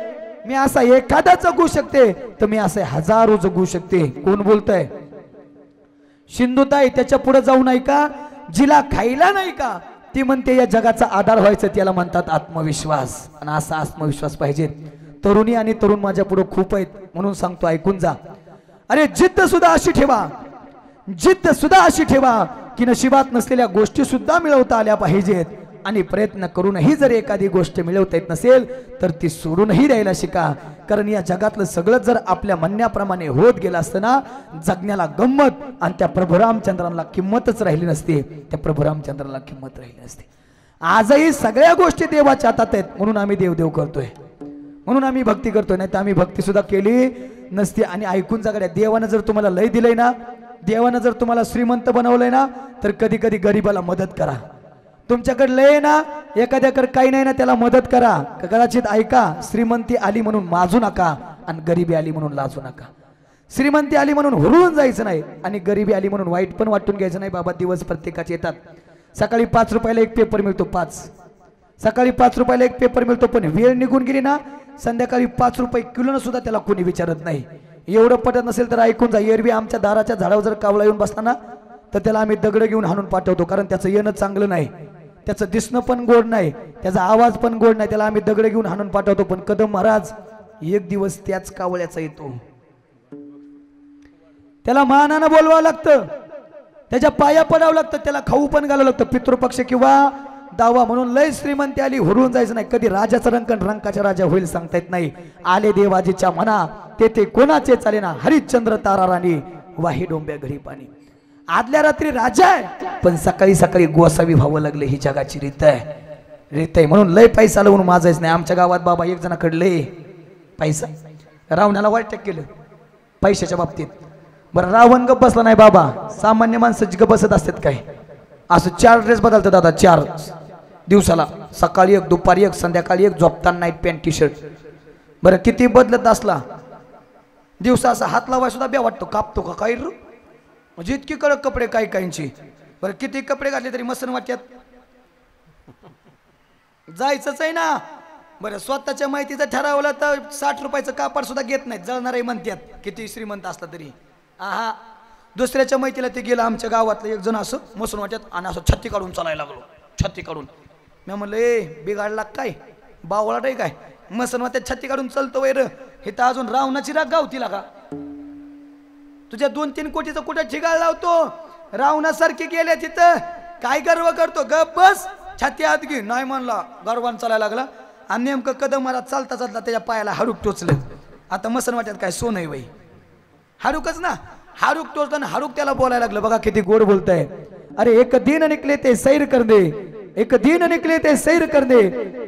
मी असा एखादा जगू शकते तर मी असे 1000 जगू शकते. कोण बोलतंय? सिंधुताई. त्याच्या पुढे जाऊ नाही का, जिला खायला नाही का ती म्हणते या जगाचा आधार व्हायचं, त्याला म्हणतात आत्मविश्वास. आणि असा आत्मविश्वास पाहिजे. तरुणी आणि तरुण माझ्या पुढे खूप आहेत, म्हणून सांगतो, ऐकून जा. अरे जिद्द सुद्धा अशी ठेवा, जिद्द सुद्धा अशी ठेवा की नशिबात नसलेल्या गोष्टी सुद्धा मिळवता आल्या पाहिजेत. आणि प्रयत्न करूनही जर एखादी गोष्ट मिळवता येत नसेल तर ती सोडूनही द्यायला शिका. कारण या जगातलं सगळं जर आपल्या म्हणण्याप्रमाणे होत गेलं असतं ना, जगण्याला गंमत आणि त्या प्रभू रामचंद्रांना किंमतच राहिली नसती, त्या प्रभू रामचंद्रांना किंमत राहिली नसती. आजही सगळ्या गोष्टी देवाच्या हातात आहेत, म्हणून आम्ही देव करतोय, म्हणून आम्ही भक्ती करतोय. नाही तर आम्ही भक्ती सुद्धा केली नसती. आणि ऐकून जागड्या, देवानं जर तुम्हाला लय दिलंय ना, देवानं जर तुम्हाला श्रीमंत बनवलंय ना, तर कधी कधी गरीबाला मदत करा. तुमच्याकडे लय ना, एखाद्याकडे काही नाही ना, त्याला मदत करा. कदाचित ऐका, श्रीमंती आली म्हणून माजू नका आणि गरिबी आली म्हणून लाजू नका. श्रीमंती आली म्हणून हुरळून जायचं नाही आणि गरिबी आली म्हणून वाईट पण वाटून घ्यायचं नाही. बाबा, दिवस प्रत्येकाचे येतात. सकाळी 5 रुपयाला एक पेपर मिळतो, 5 सकाळी 5 रुपयाला एक पेपर मिळतो, पण वेळ निघून गेली ना, संध्याकाळी 5 रुपये किलोनं सुद्धा त्याला कोणी विचारत नाही. एवढं पटत नसेल तर ऐकून जा, एरवी आमच्या दाराच्या झाडावर जर कावळा येऊन बसला ना, तर त्याला आम्ही दगड घेऊन हाणून पाठवतो, कारण त्याचं येणं चांगलं नाही, त्याचं दिसणं पण गोड नाही, त्याचा आवाज पण गोड नाही, त्याला आम्ही दगड घेऊन हाणून पाठवतो. पण कदम महाराज एक दिवस त्याच कावळ्याचा येतो, त्याला मानानं बोलवावं लागतं, त्याच्या पाया पडावं लागतं, त्याला खाऊ पण घालावं लागतं, पितृपक्ष किंवा दावा. म्हणून लय श्रीमंती आली हुरळून जायचं नाही. कधी राजाचा रंकण रंकाचा राजा होईल सांगता येत नाही. आले देवाजीच्या मना तेथे कोणाचे चाले ना, हरिश्चंद्र तारा राणी वाही डोंब्या घरी पाणी. आदल्या रात्री राजा आहे, पण सकाळी सकाळी गोसावी व्हावं लागले. ही जगाची रीत आहे. म्हणून लय पैसा लावून माजायच नाही. आमच्या गावात बाबा एक जणाकडे लय पैसा, रावणाला वाईट केलं पैशाच्या बाबतीत. बरं, रावण गप बसला नाही बाबा, सामान्य माणसाची गप बसत असतात काय. असं 4 ड्रेस बदलतात दादा, 4 दिवसाला, सकाळी एक, दुपारी एक, संध्याकाळी एक, झोपताना नाईट पॅन्ट टी शर्ट. बरं, किती बदलत असला दिवसा असा हात लावाय सुद्धा बे वाटतो, कापतो का काय, म्हणजे इतकी कडक कपडे काही काहींची. बरं, किती कपडे घातले तरी मसन वाटतात, जायचंच आहे ना. बरं, स्वतःच्या माहितीचं ठरवलं तर 60 रुपयाचं कापड सुद्धा घेत नाहीत, जळणारे म्हणतात, किती श्रीमंत असला तरी. आहा, दुसऱ्याच्या माहितीला ते गेलं. आमच्या गावातलं एक जण असं मसून वाटत आणि असं छत्ती काढून चालायला लागलो, छत्ती काढून. मी म्हणलं, ए बिघाडला काय, बावळा नाही काय, मसन वाटत छत्ती काढून चालतो वैर. हे तर अजून रावणाची राग गावतीला का, तुझ्या 2-3 कोटीचं कुठे ठिकाण लावतो, रावणासारखी गेले तिथं काय गर्व करतो, गप बस, छाती हात घे. नाही म्हणला, गर्वान चालायला लागला आणि नेमकं कदम मला चालता चालता त्याच्या पायाला हाडूक टोचलं. आता मसन वाटत काय सोन आहे बाई, हाडूकच ना, हाडूक टोचताना हाडूक त्याला बोलायला लागलं. बघा किती गोड बोलताय. अरे एक दिन निकले ते सैर कर दे, एक दिन निकले ते सैर कर दे,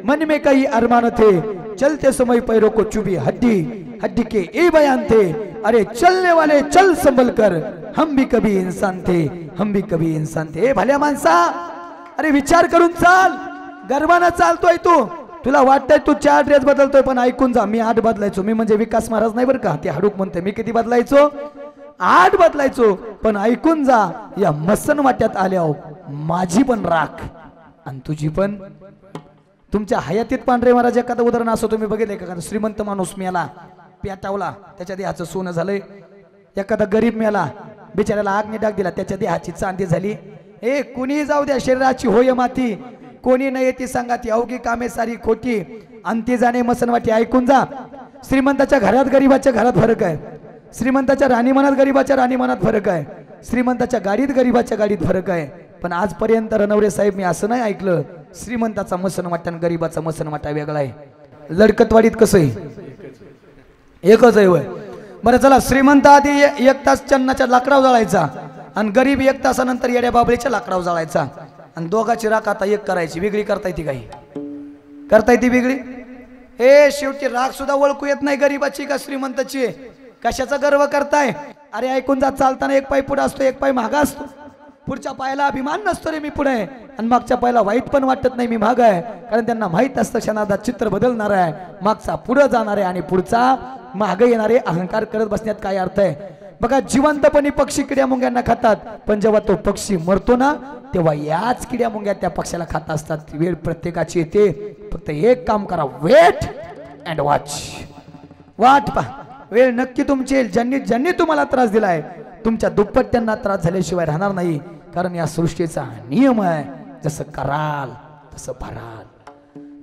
मन में कई अरमान थे, चलते समय पैरों को चुभी हड्डी, हड्डी के ए बयान थे, अरे चलने वाले चल संभल कर, हम भी कभी इंसान थे, हम भी कभी इंसान थे. भल्या माणसा, अरे विचार करून चाल, गर्वानं चालतोय तू. तुला वाटतंय तू 4 ड्रेस बदलतोय, पण ऐकून जा, मी 8 बदलायचो. मी म्हणजे विकास महाराज नाही बरं का, ते हाडूक म्हणते. मी किती बदलायचो, 8 बदलायचो. पण ऐकून जा, या मसन वाट्यात आल्यावर माझी पण राख आणि तुझी पण. तुमच्या हयातीत पांढरे महाराज एखादं उदाहरण असं तुम्ही बघितलंय का, श्रीमंत माणूस मेला, पेटावला, त्याच्या देहाचं सोनं झालंय. एखादा गरीब मेला, बिचाऱ्याला आग्नी डाग दिला, त्याच्या देहाची चांदी झाली. ए कुणी जाऊ द्या, शरीराची होय माती, कोणी नाही ती सांगा ती अवघी कामे सारी खोटी, अंती जाणे मसनवाटी. ऐकून जा, श्रीमंताच्या घरात गरीबाच्या घरात फरक आहे, श्रीमंताच्या राणीमनात गरीबाच्या राणीमनात फरक आहे, श्रीमंताच्या गाडीत गरीबाच्या गाडीत फरक आहे. पण आजपर्यंत रणवरे साहेब मी असं नाही ऐकलं श्रीमंताचा मसनवाटा आणि गरीबाचा मसनवाटा वेगळा आहे. लडकतवाडीत कसं आहे, एकच आहे वय. बरं चला, श्रीमंत आधी 1 तास चन्नाच्या लाकडावर जाळायचा आणि गरीब 1 तासानंतर येड्या बाबळीच्या लाकडावर जाळायचा. आणि दोघाची राख आता एक करायची, वेगळी करता येते काही, करता येते वेगळी. हे शेवटी राख सुद्धा ओळखू येत नाही गरीबाची का श्रीमंताची. कशाचा गर्व करताय. अरे ऐकून जा, चालताना एक पाय पुढे असतो, एक पाय मागा असतो. पुढच्या पायाला अभिमान नसतो रे मी पुढे आहे, आणि मागच्या पायाला वाईट पण वाटत नाही मी माग आहे, कारण त्यांना माहित असतं क्षणार्धात चित्र बदलणार आहे, मागचा पुढे जाणार आहे आणि पुढचा मागे येणारे. अहंकार करत बसण्यात काय अर्थ आहे. बघा, जिवंतपणी पक्षी किड्या मुंग्यांना खातात, पण जेव्हा तो पक्षी मरतो ना, तेव्हा याच किड्या मुंग्या त्या पक्षाला खात असतात. वेळ प्रत्येकाची येते, फक्त एक काम करा, वेट अँड वॉच. वाट पहा, वेळ नक्की तुमची येईल. ज्यांनी तुम्हाला त्रास दिलाय, तुमच्या दुप्पट त्यांना त्रास झाल्याशिवाय राहणार नाही, कारण या सृष्टीचा नियम आहे, जसं कराल तसं भराल,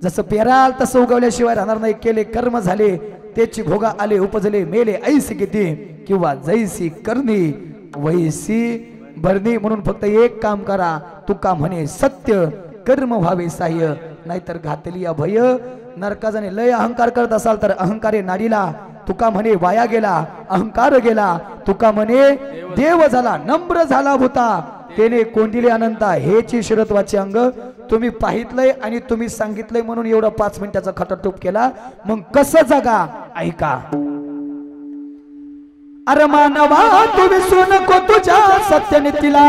जसं पेराल तसं उगवल्याशिवाय राहणार नाही. केले कर्म झाले त्याची भोगा आले, उपजले मेले ऐसी किती, किंवा जैसी करणी वैसी भरणी. म्हणून फक्त एक काम करा, तुका म्हणे सत्य, कर्म व्हावे साह्य, नाहीतर घातली अभय नरकाजाने लय अहंकार करत असाल तर अहंकारे नाडीला तुका म्हणे वाया गेला अहंकार गेला तुका म्हणे देव झाला नम्र झाला होता तेने कोंडिले अनंता हेची शिरत्वाचे अंग तुम्ही पाहितलंय आणि तुम्ही सांगितलंय म्हणून एवढा 5 मिनिटाचा खटाटोप केला मग कसं जगा ऐका अरे मानवा तू विसरू नको तुझ्या सत्यनीतीला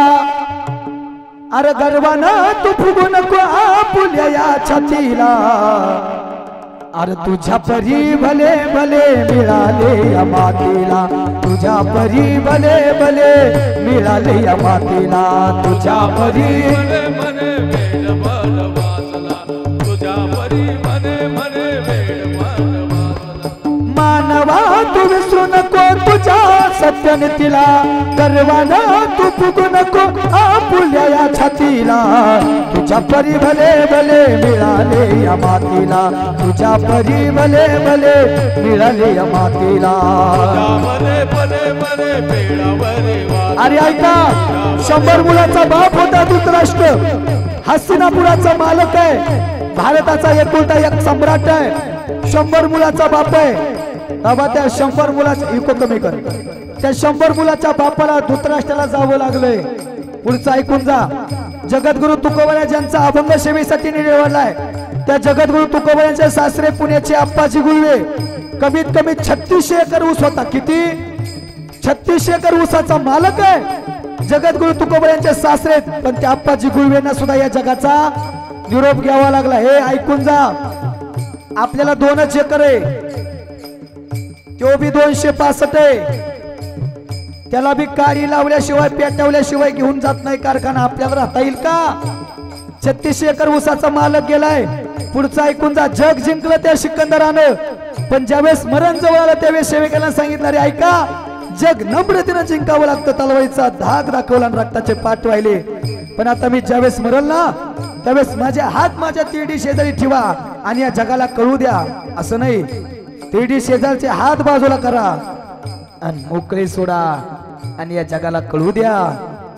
अरे गर्वानं तू फुगू नको आपुल्या या छातीला अरे तुझ्या परी भले भले मिळाले या मातीला तुझ्या परी भले भले मिळाले या मातीला तुझ्या परी मने वेड बल वाचला तुझ्या परी मने वेड बल वाचला मानवा तू विसरू नको तुझ्या सत्यनीतीला गर्वानं तू फुगू नको आपुल्या या छातीला तुझ्या परी भले भले मिळाले या मातीला तुझ्या परी भले भले मिळाले या मातीला मने मने वेडावरे वाचला अरे ऐका 100 मुलाचा बाप होता धृतराष्ट्र हस्तिनापुराचा मालक आहे भारताचा एकुलता एक सम्राट आहे 100 मुलाचा बाप आहे बाबा त्या 100 मुलाचा इको कमी कर त्या 100 मुलाच्या बापाला धृतराष्ट्राला जावं लागलंय पुढचं ऐकून जा जगद्गुरु तुकोबरा ज्यांचा अभंग सेवेसाठी निवडलाय त्या जगद्गुरु तुकोबरांचे सासरे पुण्याचे आप्पाजी गुळवे कमीत कमी 36 एकर ऊस होता किती 36 एकर ऊसाचा मालक आहे जगद्गुरु तुकोबरांचे सासरे पण त्या आप्पाजी गुळवेंना सुद्धा या जगाचा निरोप घ्यावा लागला हे ऐकून जा आपल्याला 2च एकर आहे तो बी 265 आहे त्याला बी काडी लावल्याशिवाय पेटवल्याशिवाय घेऊन जात नाही कारखाना आपल्याला राहता येईल का 36 एकर ऊसाचा मालक गेलाय पुढचं ऐकून जा जग जिंकलं त्या सिकंदरानं पण ज्यावेळेस मरण जवळ आलं त्यावेळेस सेवकांना सांगितलं रे ऐका जग नम्रतेनं जिंकावं लागतं तलवारीचा धाक दाखवला आणि रक्ताचे पाठ वाहिले पण आता मी ज्यावेळेस मरल ना त्यावेळेस माझे हात माझ्या तिरडी शेजारी ठेवा आणि या जगाला कळू द्या असं नाही तिरडी शेजारचे हात बाजूला करा आणि मोकळे सोडा आणि या जगाला कळू द्या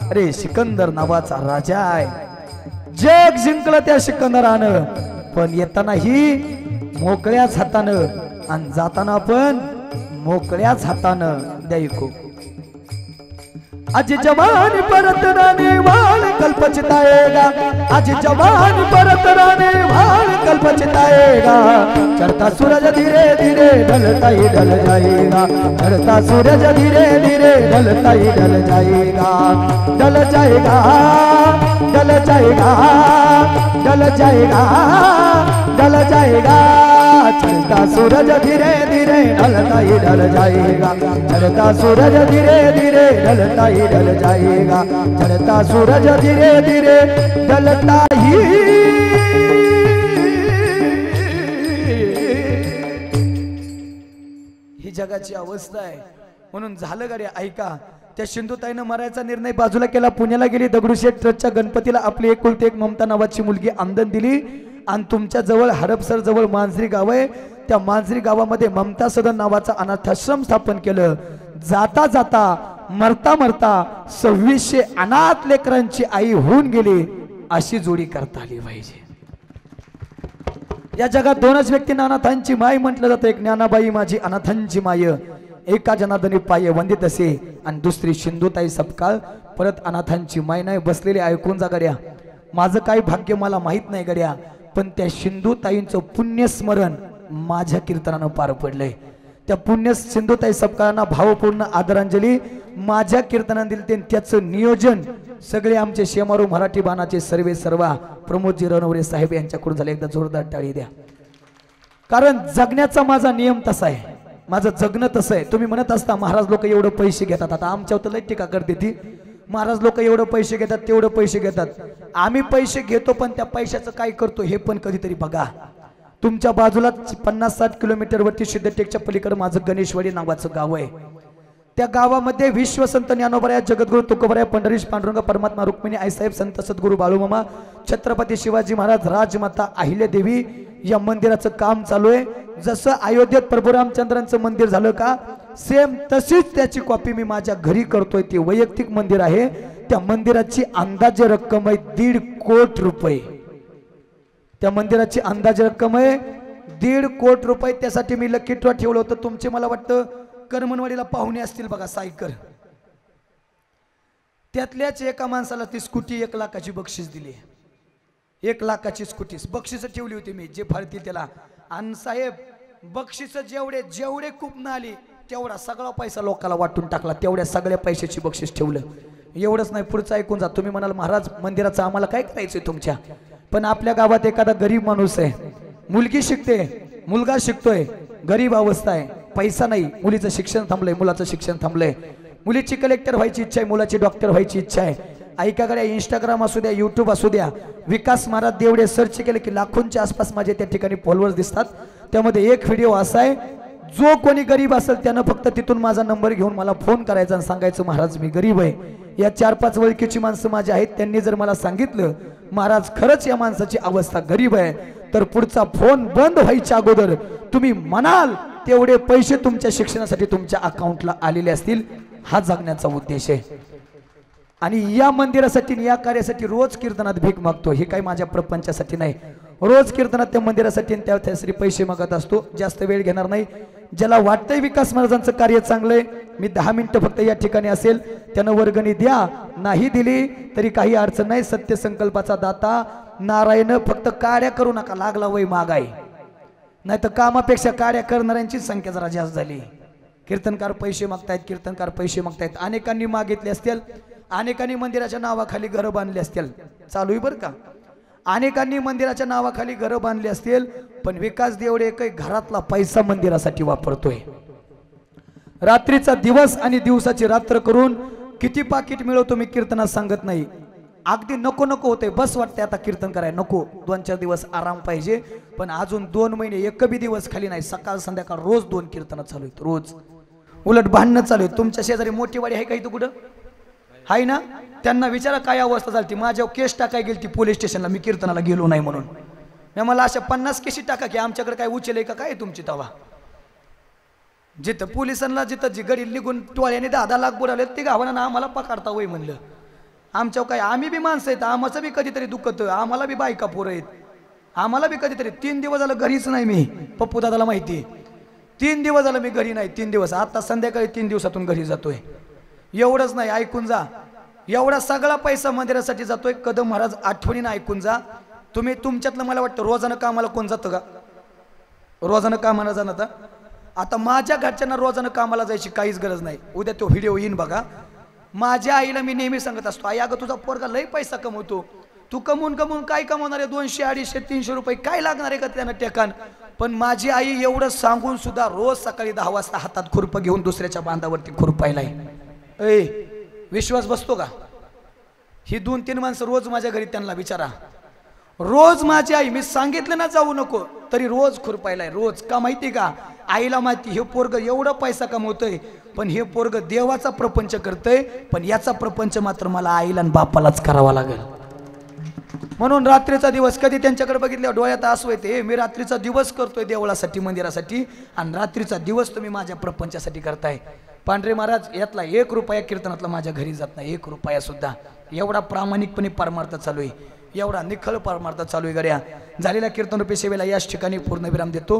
अरे सिकंदर नावाचा राजा आहे जग जिंकलं त्या सिकंदरानं पण येताना ही मोकळ्याच हातानं आणि जाताना पण मोकळ्याच हातानं द्यायको आज जवान परत राणे वाल कल्प चिताएगा आज जवान परत राणे वाल कल्प चिताएगा चढ़ता सूरज धीरे धीरे ढलता ही ढल जाएगा चढ़ता सूरज धीरे धीरे ढलता ही ढल जाएगा ढल जाएगा ढल जाएगा ढल जाएगा ढल जाएगा चढ़ता सूरज धीरे धीरे ढलता ही ढल जाएगा चढ़ता सूरज धीरे धीरे ढलता ही ढल जाएगा चढ़ता सूरज धीरे धीरे ढलता ही ही जगाची अवस्था आहे म्हणून झालं गाडी ऐका त्या सिंधुताईनं मरायचा निर्णय बाजूला केला पुण्याला गेली दगडूशेठ ट्रस्टच्या गणपतीला आपली एकुलती एक ममता नावाची मुलगी आंदन दिली आणि तुमच्या जवळ हडपसर जवळ मांजरी गाव आहे त्या मांजरी गावामध्ये ममता सदन नावाचा अनाथाश्रम स्थापन केलं जाता जाता मरता मरता 2600 अनाथ लेकरांची आई होऊन गेली अशी जोडी करता आली पाहिजे या जगात 2च व्यक्तींना अनाथांची माय म्हटलं जातं एक ज्ञानाबाई माझी अनाथांची माय एका जनार्दनी पाय वंदित असे आणि दुसरी सिंधुताई सपकाळ परत अनाथांची माय नाही बसलेली ऐकून जा गड्या माझं काय भाग्य मला माहित नाही गड्या पण त्या सिंधुताईंचं पुण्यस्मरण माझ्या कीर्तनानं पार पडलंय त्या पुण्य सिंधुताई सपकाळांना भावपूर्ण आदरांजली माझ्या कीर्तनाने दिली त्याचं नियोजन सगळे आमचे शेमारू मराठी बाणाचे सर्वा प्रमोदजी रणवरे साहेब यांच्याकडून झाले एकदा जोरदार टाळी द्या कारण जगण्याचा माझा नियम तसा आहे माझं जगणं तसं आहे तुम्ही म्हणत असता महाराज लोक एवढं पैसे घेतात आता आमच्यावर लय टीका करते ती महाराज लोक एवढं पैसे घेतात तेवढं पैसे घेतात आम्ही पैसे घेतो पण त्या पैशाचं काय करतो हे पण कधीतरी बघा तुमच्या बाजूला 50-60 किलोमीटर वरती सिद्धटेकच्या पलीकडे माझं गणेशवाडी नावाचं गाव आहे त्या गावामध्ये विश्वसंत ज्ञानोबराया जगद्गुरु तुकोबराया पंढरीश पांडुरंग परमात्मा रुक्मिणी आईसाहेब संत सद्गुरु बाळूमामा छत्रपती शिवाजी महाराज राजमाता अहिल्यादेवी या मंदिराचं काम चालू आहे जसं अयोध्येत प्रभू रामचंद्रांचं मंदिर झालं का सेम तशीच त्याची कॉपी मी माझ्या घरी करतोय ते वैयक्तिक मंदिर आहे त्या मंदिराची अंदाजे रक्कम आहे 1.5 कोटी रुपये त्या मंदिराची अंदाजे रक्कम आहे 1.5 कोटी रुपये त्यासाठी मी लकी ड्रॉ ठेवलं होतं. तुमचे मला वाटतं करमनवाडीला पाहुणे असतील बघा सायकर, त्यातल्याच एका माणसाला ती स्कूटी 1 लाखाची बक्षीस दिली. 1 लाखाची स्कूटी बक्षीस ठेवली होती मी, जे फाडतील त्याला. आणि साहेब बक्षीस जेवढे जेवढे कुपन आली तेवढा सगळा पैसा लोकांना वाटून टाकला. तेवढ्या सगळ्या पैशाची बक्षीस ठेवलं. एवढंच नाही, पुढचं ऐकून जा. तुम्ही म्हणाल महाराज मंदिराचं आम्हाला काय करायचंय तुमच्या, पण आपल्या गावात एखादा गरीब माणूस आहे, मुलगी शिकते, मुलगा शिकतोय, गरीब अवस्था आहे, पैसा नाही, मुलीचं शिक्षण थांबलंय, मुलाचं शिक्षण थांबलंय, मुलीची कलेक्टर व्हायची इच्छा आहे, मुलाची डॉक्टर व्हायची इच्छा आहे. ऐकाकडे इंस्टाग्राम असू द्या, यूट्यूब असू द्या, विकास महाराज देवडे सर्च केले की लाखोंच्या आसपास माझे त्या ठिकाणी फॉलोअर्स दिसतात. त्यामध्ये एक व्हिडिओ असा आहे, जो कोणी गरीब असेल त्यानं फक्त तिथून माझा नंबर घेऊन मला फोन करायचा आणि सांगायचं महाराज मी गरीब आहे. या 4-5 ओळखीची माणसं माझी आहेत, त्यांनी जर मला सांगितलं महाराज खरंच या माणसाची अवस्था गरीब आहे, तर पुढचा फोन बंद व्हायच्या अगोदर तुम्ही म्हणाल तेवढे पैसे तुमच्या शिक्षणासाठी तुमच्या अकाउंटला आलेले असतील. हा जगण्याचा उद्देश आहे. आणि या मंदिरासाठी या कार्यासाठी रोज कीर्तनात भीक मागतो. हे काही माझ्या प्रपंचासाठी नाही, रोज कीर्तनात त्या मंदिरासाठी त्यासाठी पैसे मागत असतो. जास्त वेळ घेणार नाही. ज्याला वाटतंय विकास महाराजांचं कार्य चांगलंय, मी 10 मिनिटं फक्त या ठिकाणी असेल, त्यानं वर्गणी द्या, नाही दिली तरी काही अडचण नाही. सत्य संकल्पाचा दाता नारायण. फक्त कार्य करू नका, लागला वय मागाय, नाही तर कामापेक्षा कार्य करणाऱ्यांची संख्या जरा जास्त झाली. कीर्तनकार पैसे मागतायत, कीर्तनकार पैसे मागतायत. अनेकांनी मागितले असतील, अनेकांनी मंदिराच्या नावाखाली घरं बांधली असतील, चालू आहे बरं का. अनेकांनी मंदिराच्या नावाखाली घरं बांधली असतील, पण विकास देवडे काही घरातला पैसा मंदिरासाठी वापरतोय. रात्रीचा दिवस आणि दिवसाची रात्र करून किती पाकिट मिळवतो मी कीर्तनात सांगत नाही. अगदी नको नको होते, बस वाटते आता कीर्तन करायला नको, 2-4 दिवस आराम पाहिजे. पण अजून 2 महिने एकही दिवस खाली नाही, सकाळ संध्याकाळ रोज 2 कीर्तन चालू आहेत, रोज. उलट भांडणं चालू आहेत. तुमच्या शेजारी मोठी वाडी आहे का इथं कुठं आहे ना, त्यांना विचारा काय अवस्था झाली. माझ्यावर केस टाकाय गेली ती पोलीस स्टेशनला, मी कीर्तनाला गेलो नाही म्हणून. मला अशा 50 केसी टाका की आमच्याकडे काय उचल का काय तुमची तवा. जिथं पोलिसांना जिथं जी गडी निघून टोळ्याने 10 लाख बुडाले ते गावानं आम्हाला पकडता वय म्हणलं. आमच्यावर काय, आम्ही बी माणसं आहेत, आमचं बी कधीतरी दुखत, आम्हाला बी बायका पोरं आहेत, आम्हाला बी कधीतरी. 3 दिवस झालं घरीच नाही मी, पप्पू दादाला माहिती. 3 दिवस झालं मी घरी नाही, 3 दिवस. आता संध्याकाळी 3 दिवसातून घरी जातोय. एवढंच नाही, ऐकून जा, एवढा सगळा पैसा मंदिरासाठी जातोय. कदम महाराज आठवणीनं ऐकून जा. तुम्ही तुमच्यातलं मला वाटतं रोजानं कामाला कोण जातं का, रोजानं कामाला जाणं. आता माझ्या घरच्यांना रोजानं कामाला जायची काहीच गरज नाही. उद्या तो व्हिडिओ येईन बघा. माझ्या आईला मी नेहमी सांगत असतो, आई अगं तुझा पोरगा लय पैसा कमवतो, तू कमवून कमवून काय कमवणार आहे, 200, 250, 300 रुपये काय लागणार आहे का त्यानं टेकान. पण माझी आई एवढं सांगून सुद्धा रोज सकाळी 10 वाजता हातात खुरपं घेऊन दुसऱ्याच्या बांधावरती खुरपायलाय. विश्वास बसतो का. ही 2-3 माणसं रोज माझ्या घरी, त्यांना विचारा. रोज माझी आई, मी सांगितलं ना जाऊ नको तरी रोज खुरपायलाय, रोज. का माहिती का, आईला माहिती हे पोरग एवढं पैसा कमवतोय, पण हे पोरग देवाचा प्रपंच करतोय, पण याचा प्रपंच मात्र मला आईला आणि बापालाच करावा लागेल. म्हणून रात्रीचा दिवस कधी त्यांच्याकडे बघितल्या डोळ्यात आसू येते. मी रात्रीचा दिवस करतोय देवळासाठी, मंदिरासाठी, आणि रात्रीचा दिवस तुम्ही माझ्या प्रपंचासाठी करताय. पांढरे महाराज यातला 1 रुपया कीर्तनातला माझ्या घरी जात नाही, 1 रुपया सुद्धा. एवढा प्रामाणिकपणे परमार्थ चालू आहे, एवढा निखळ परमार्थ चालू आहे. गड्या झालेल्या कीर्तन रूपी सेवेला याच ठिकाणी पूर्णविराम देतो.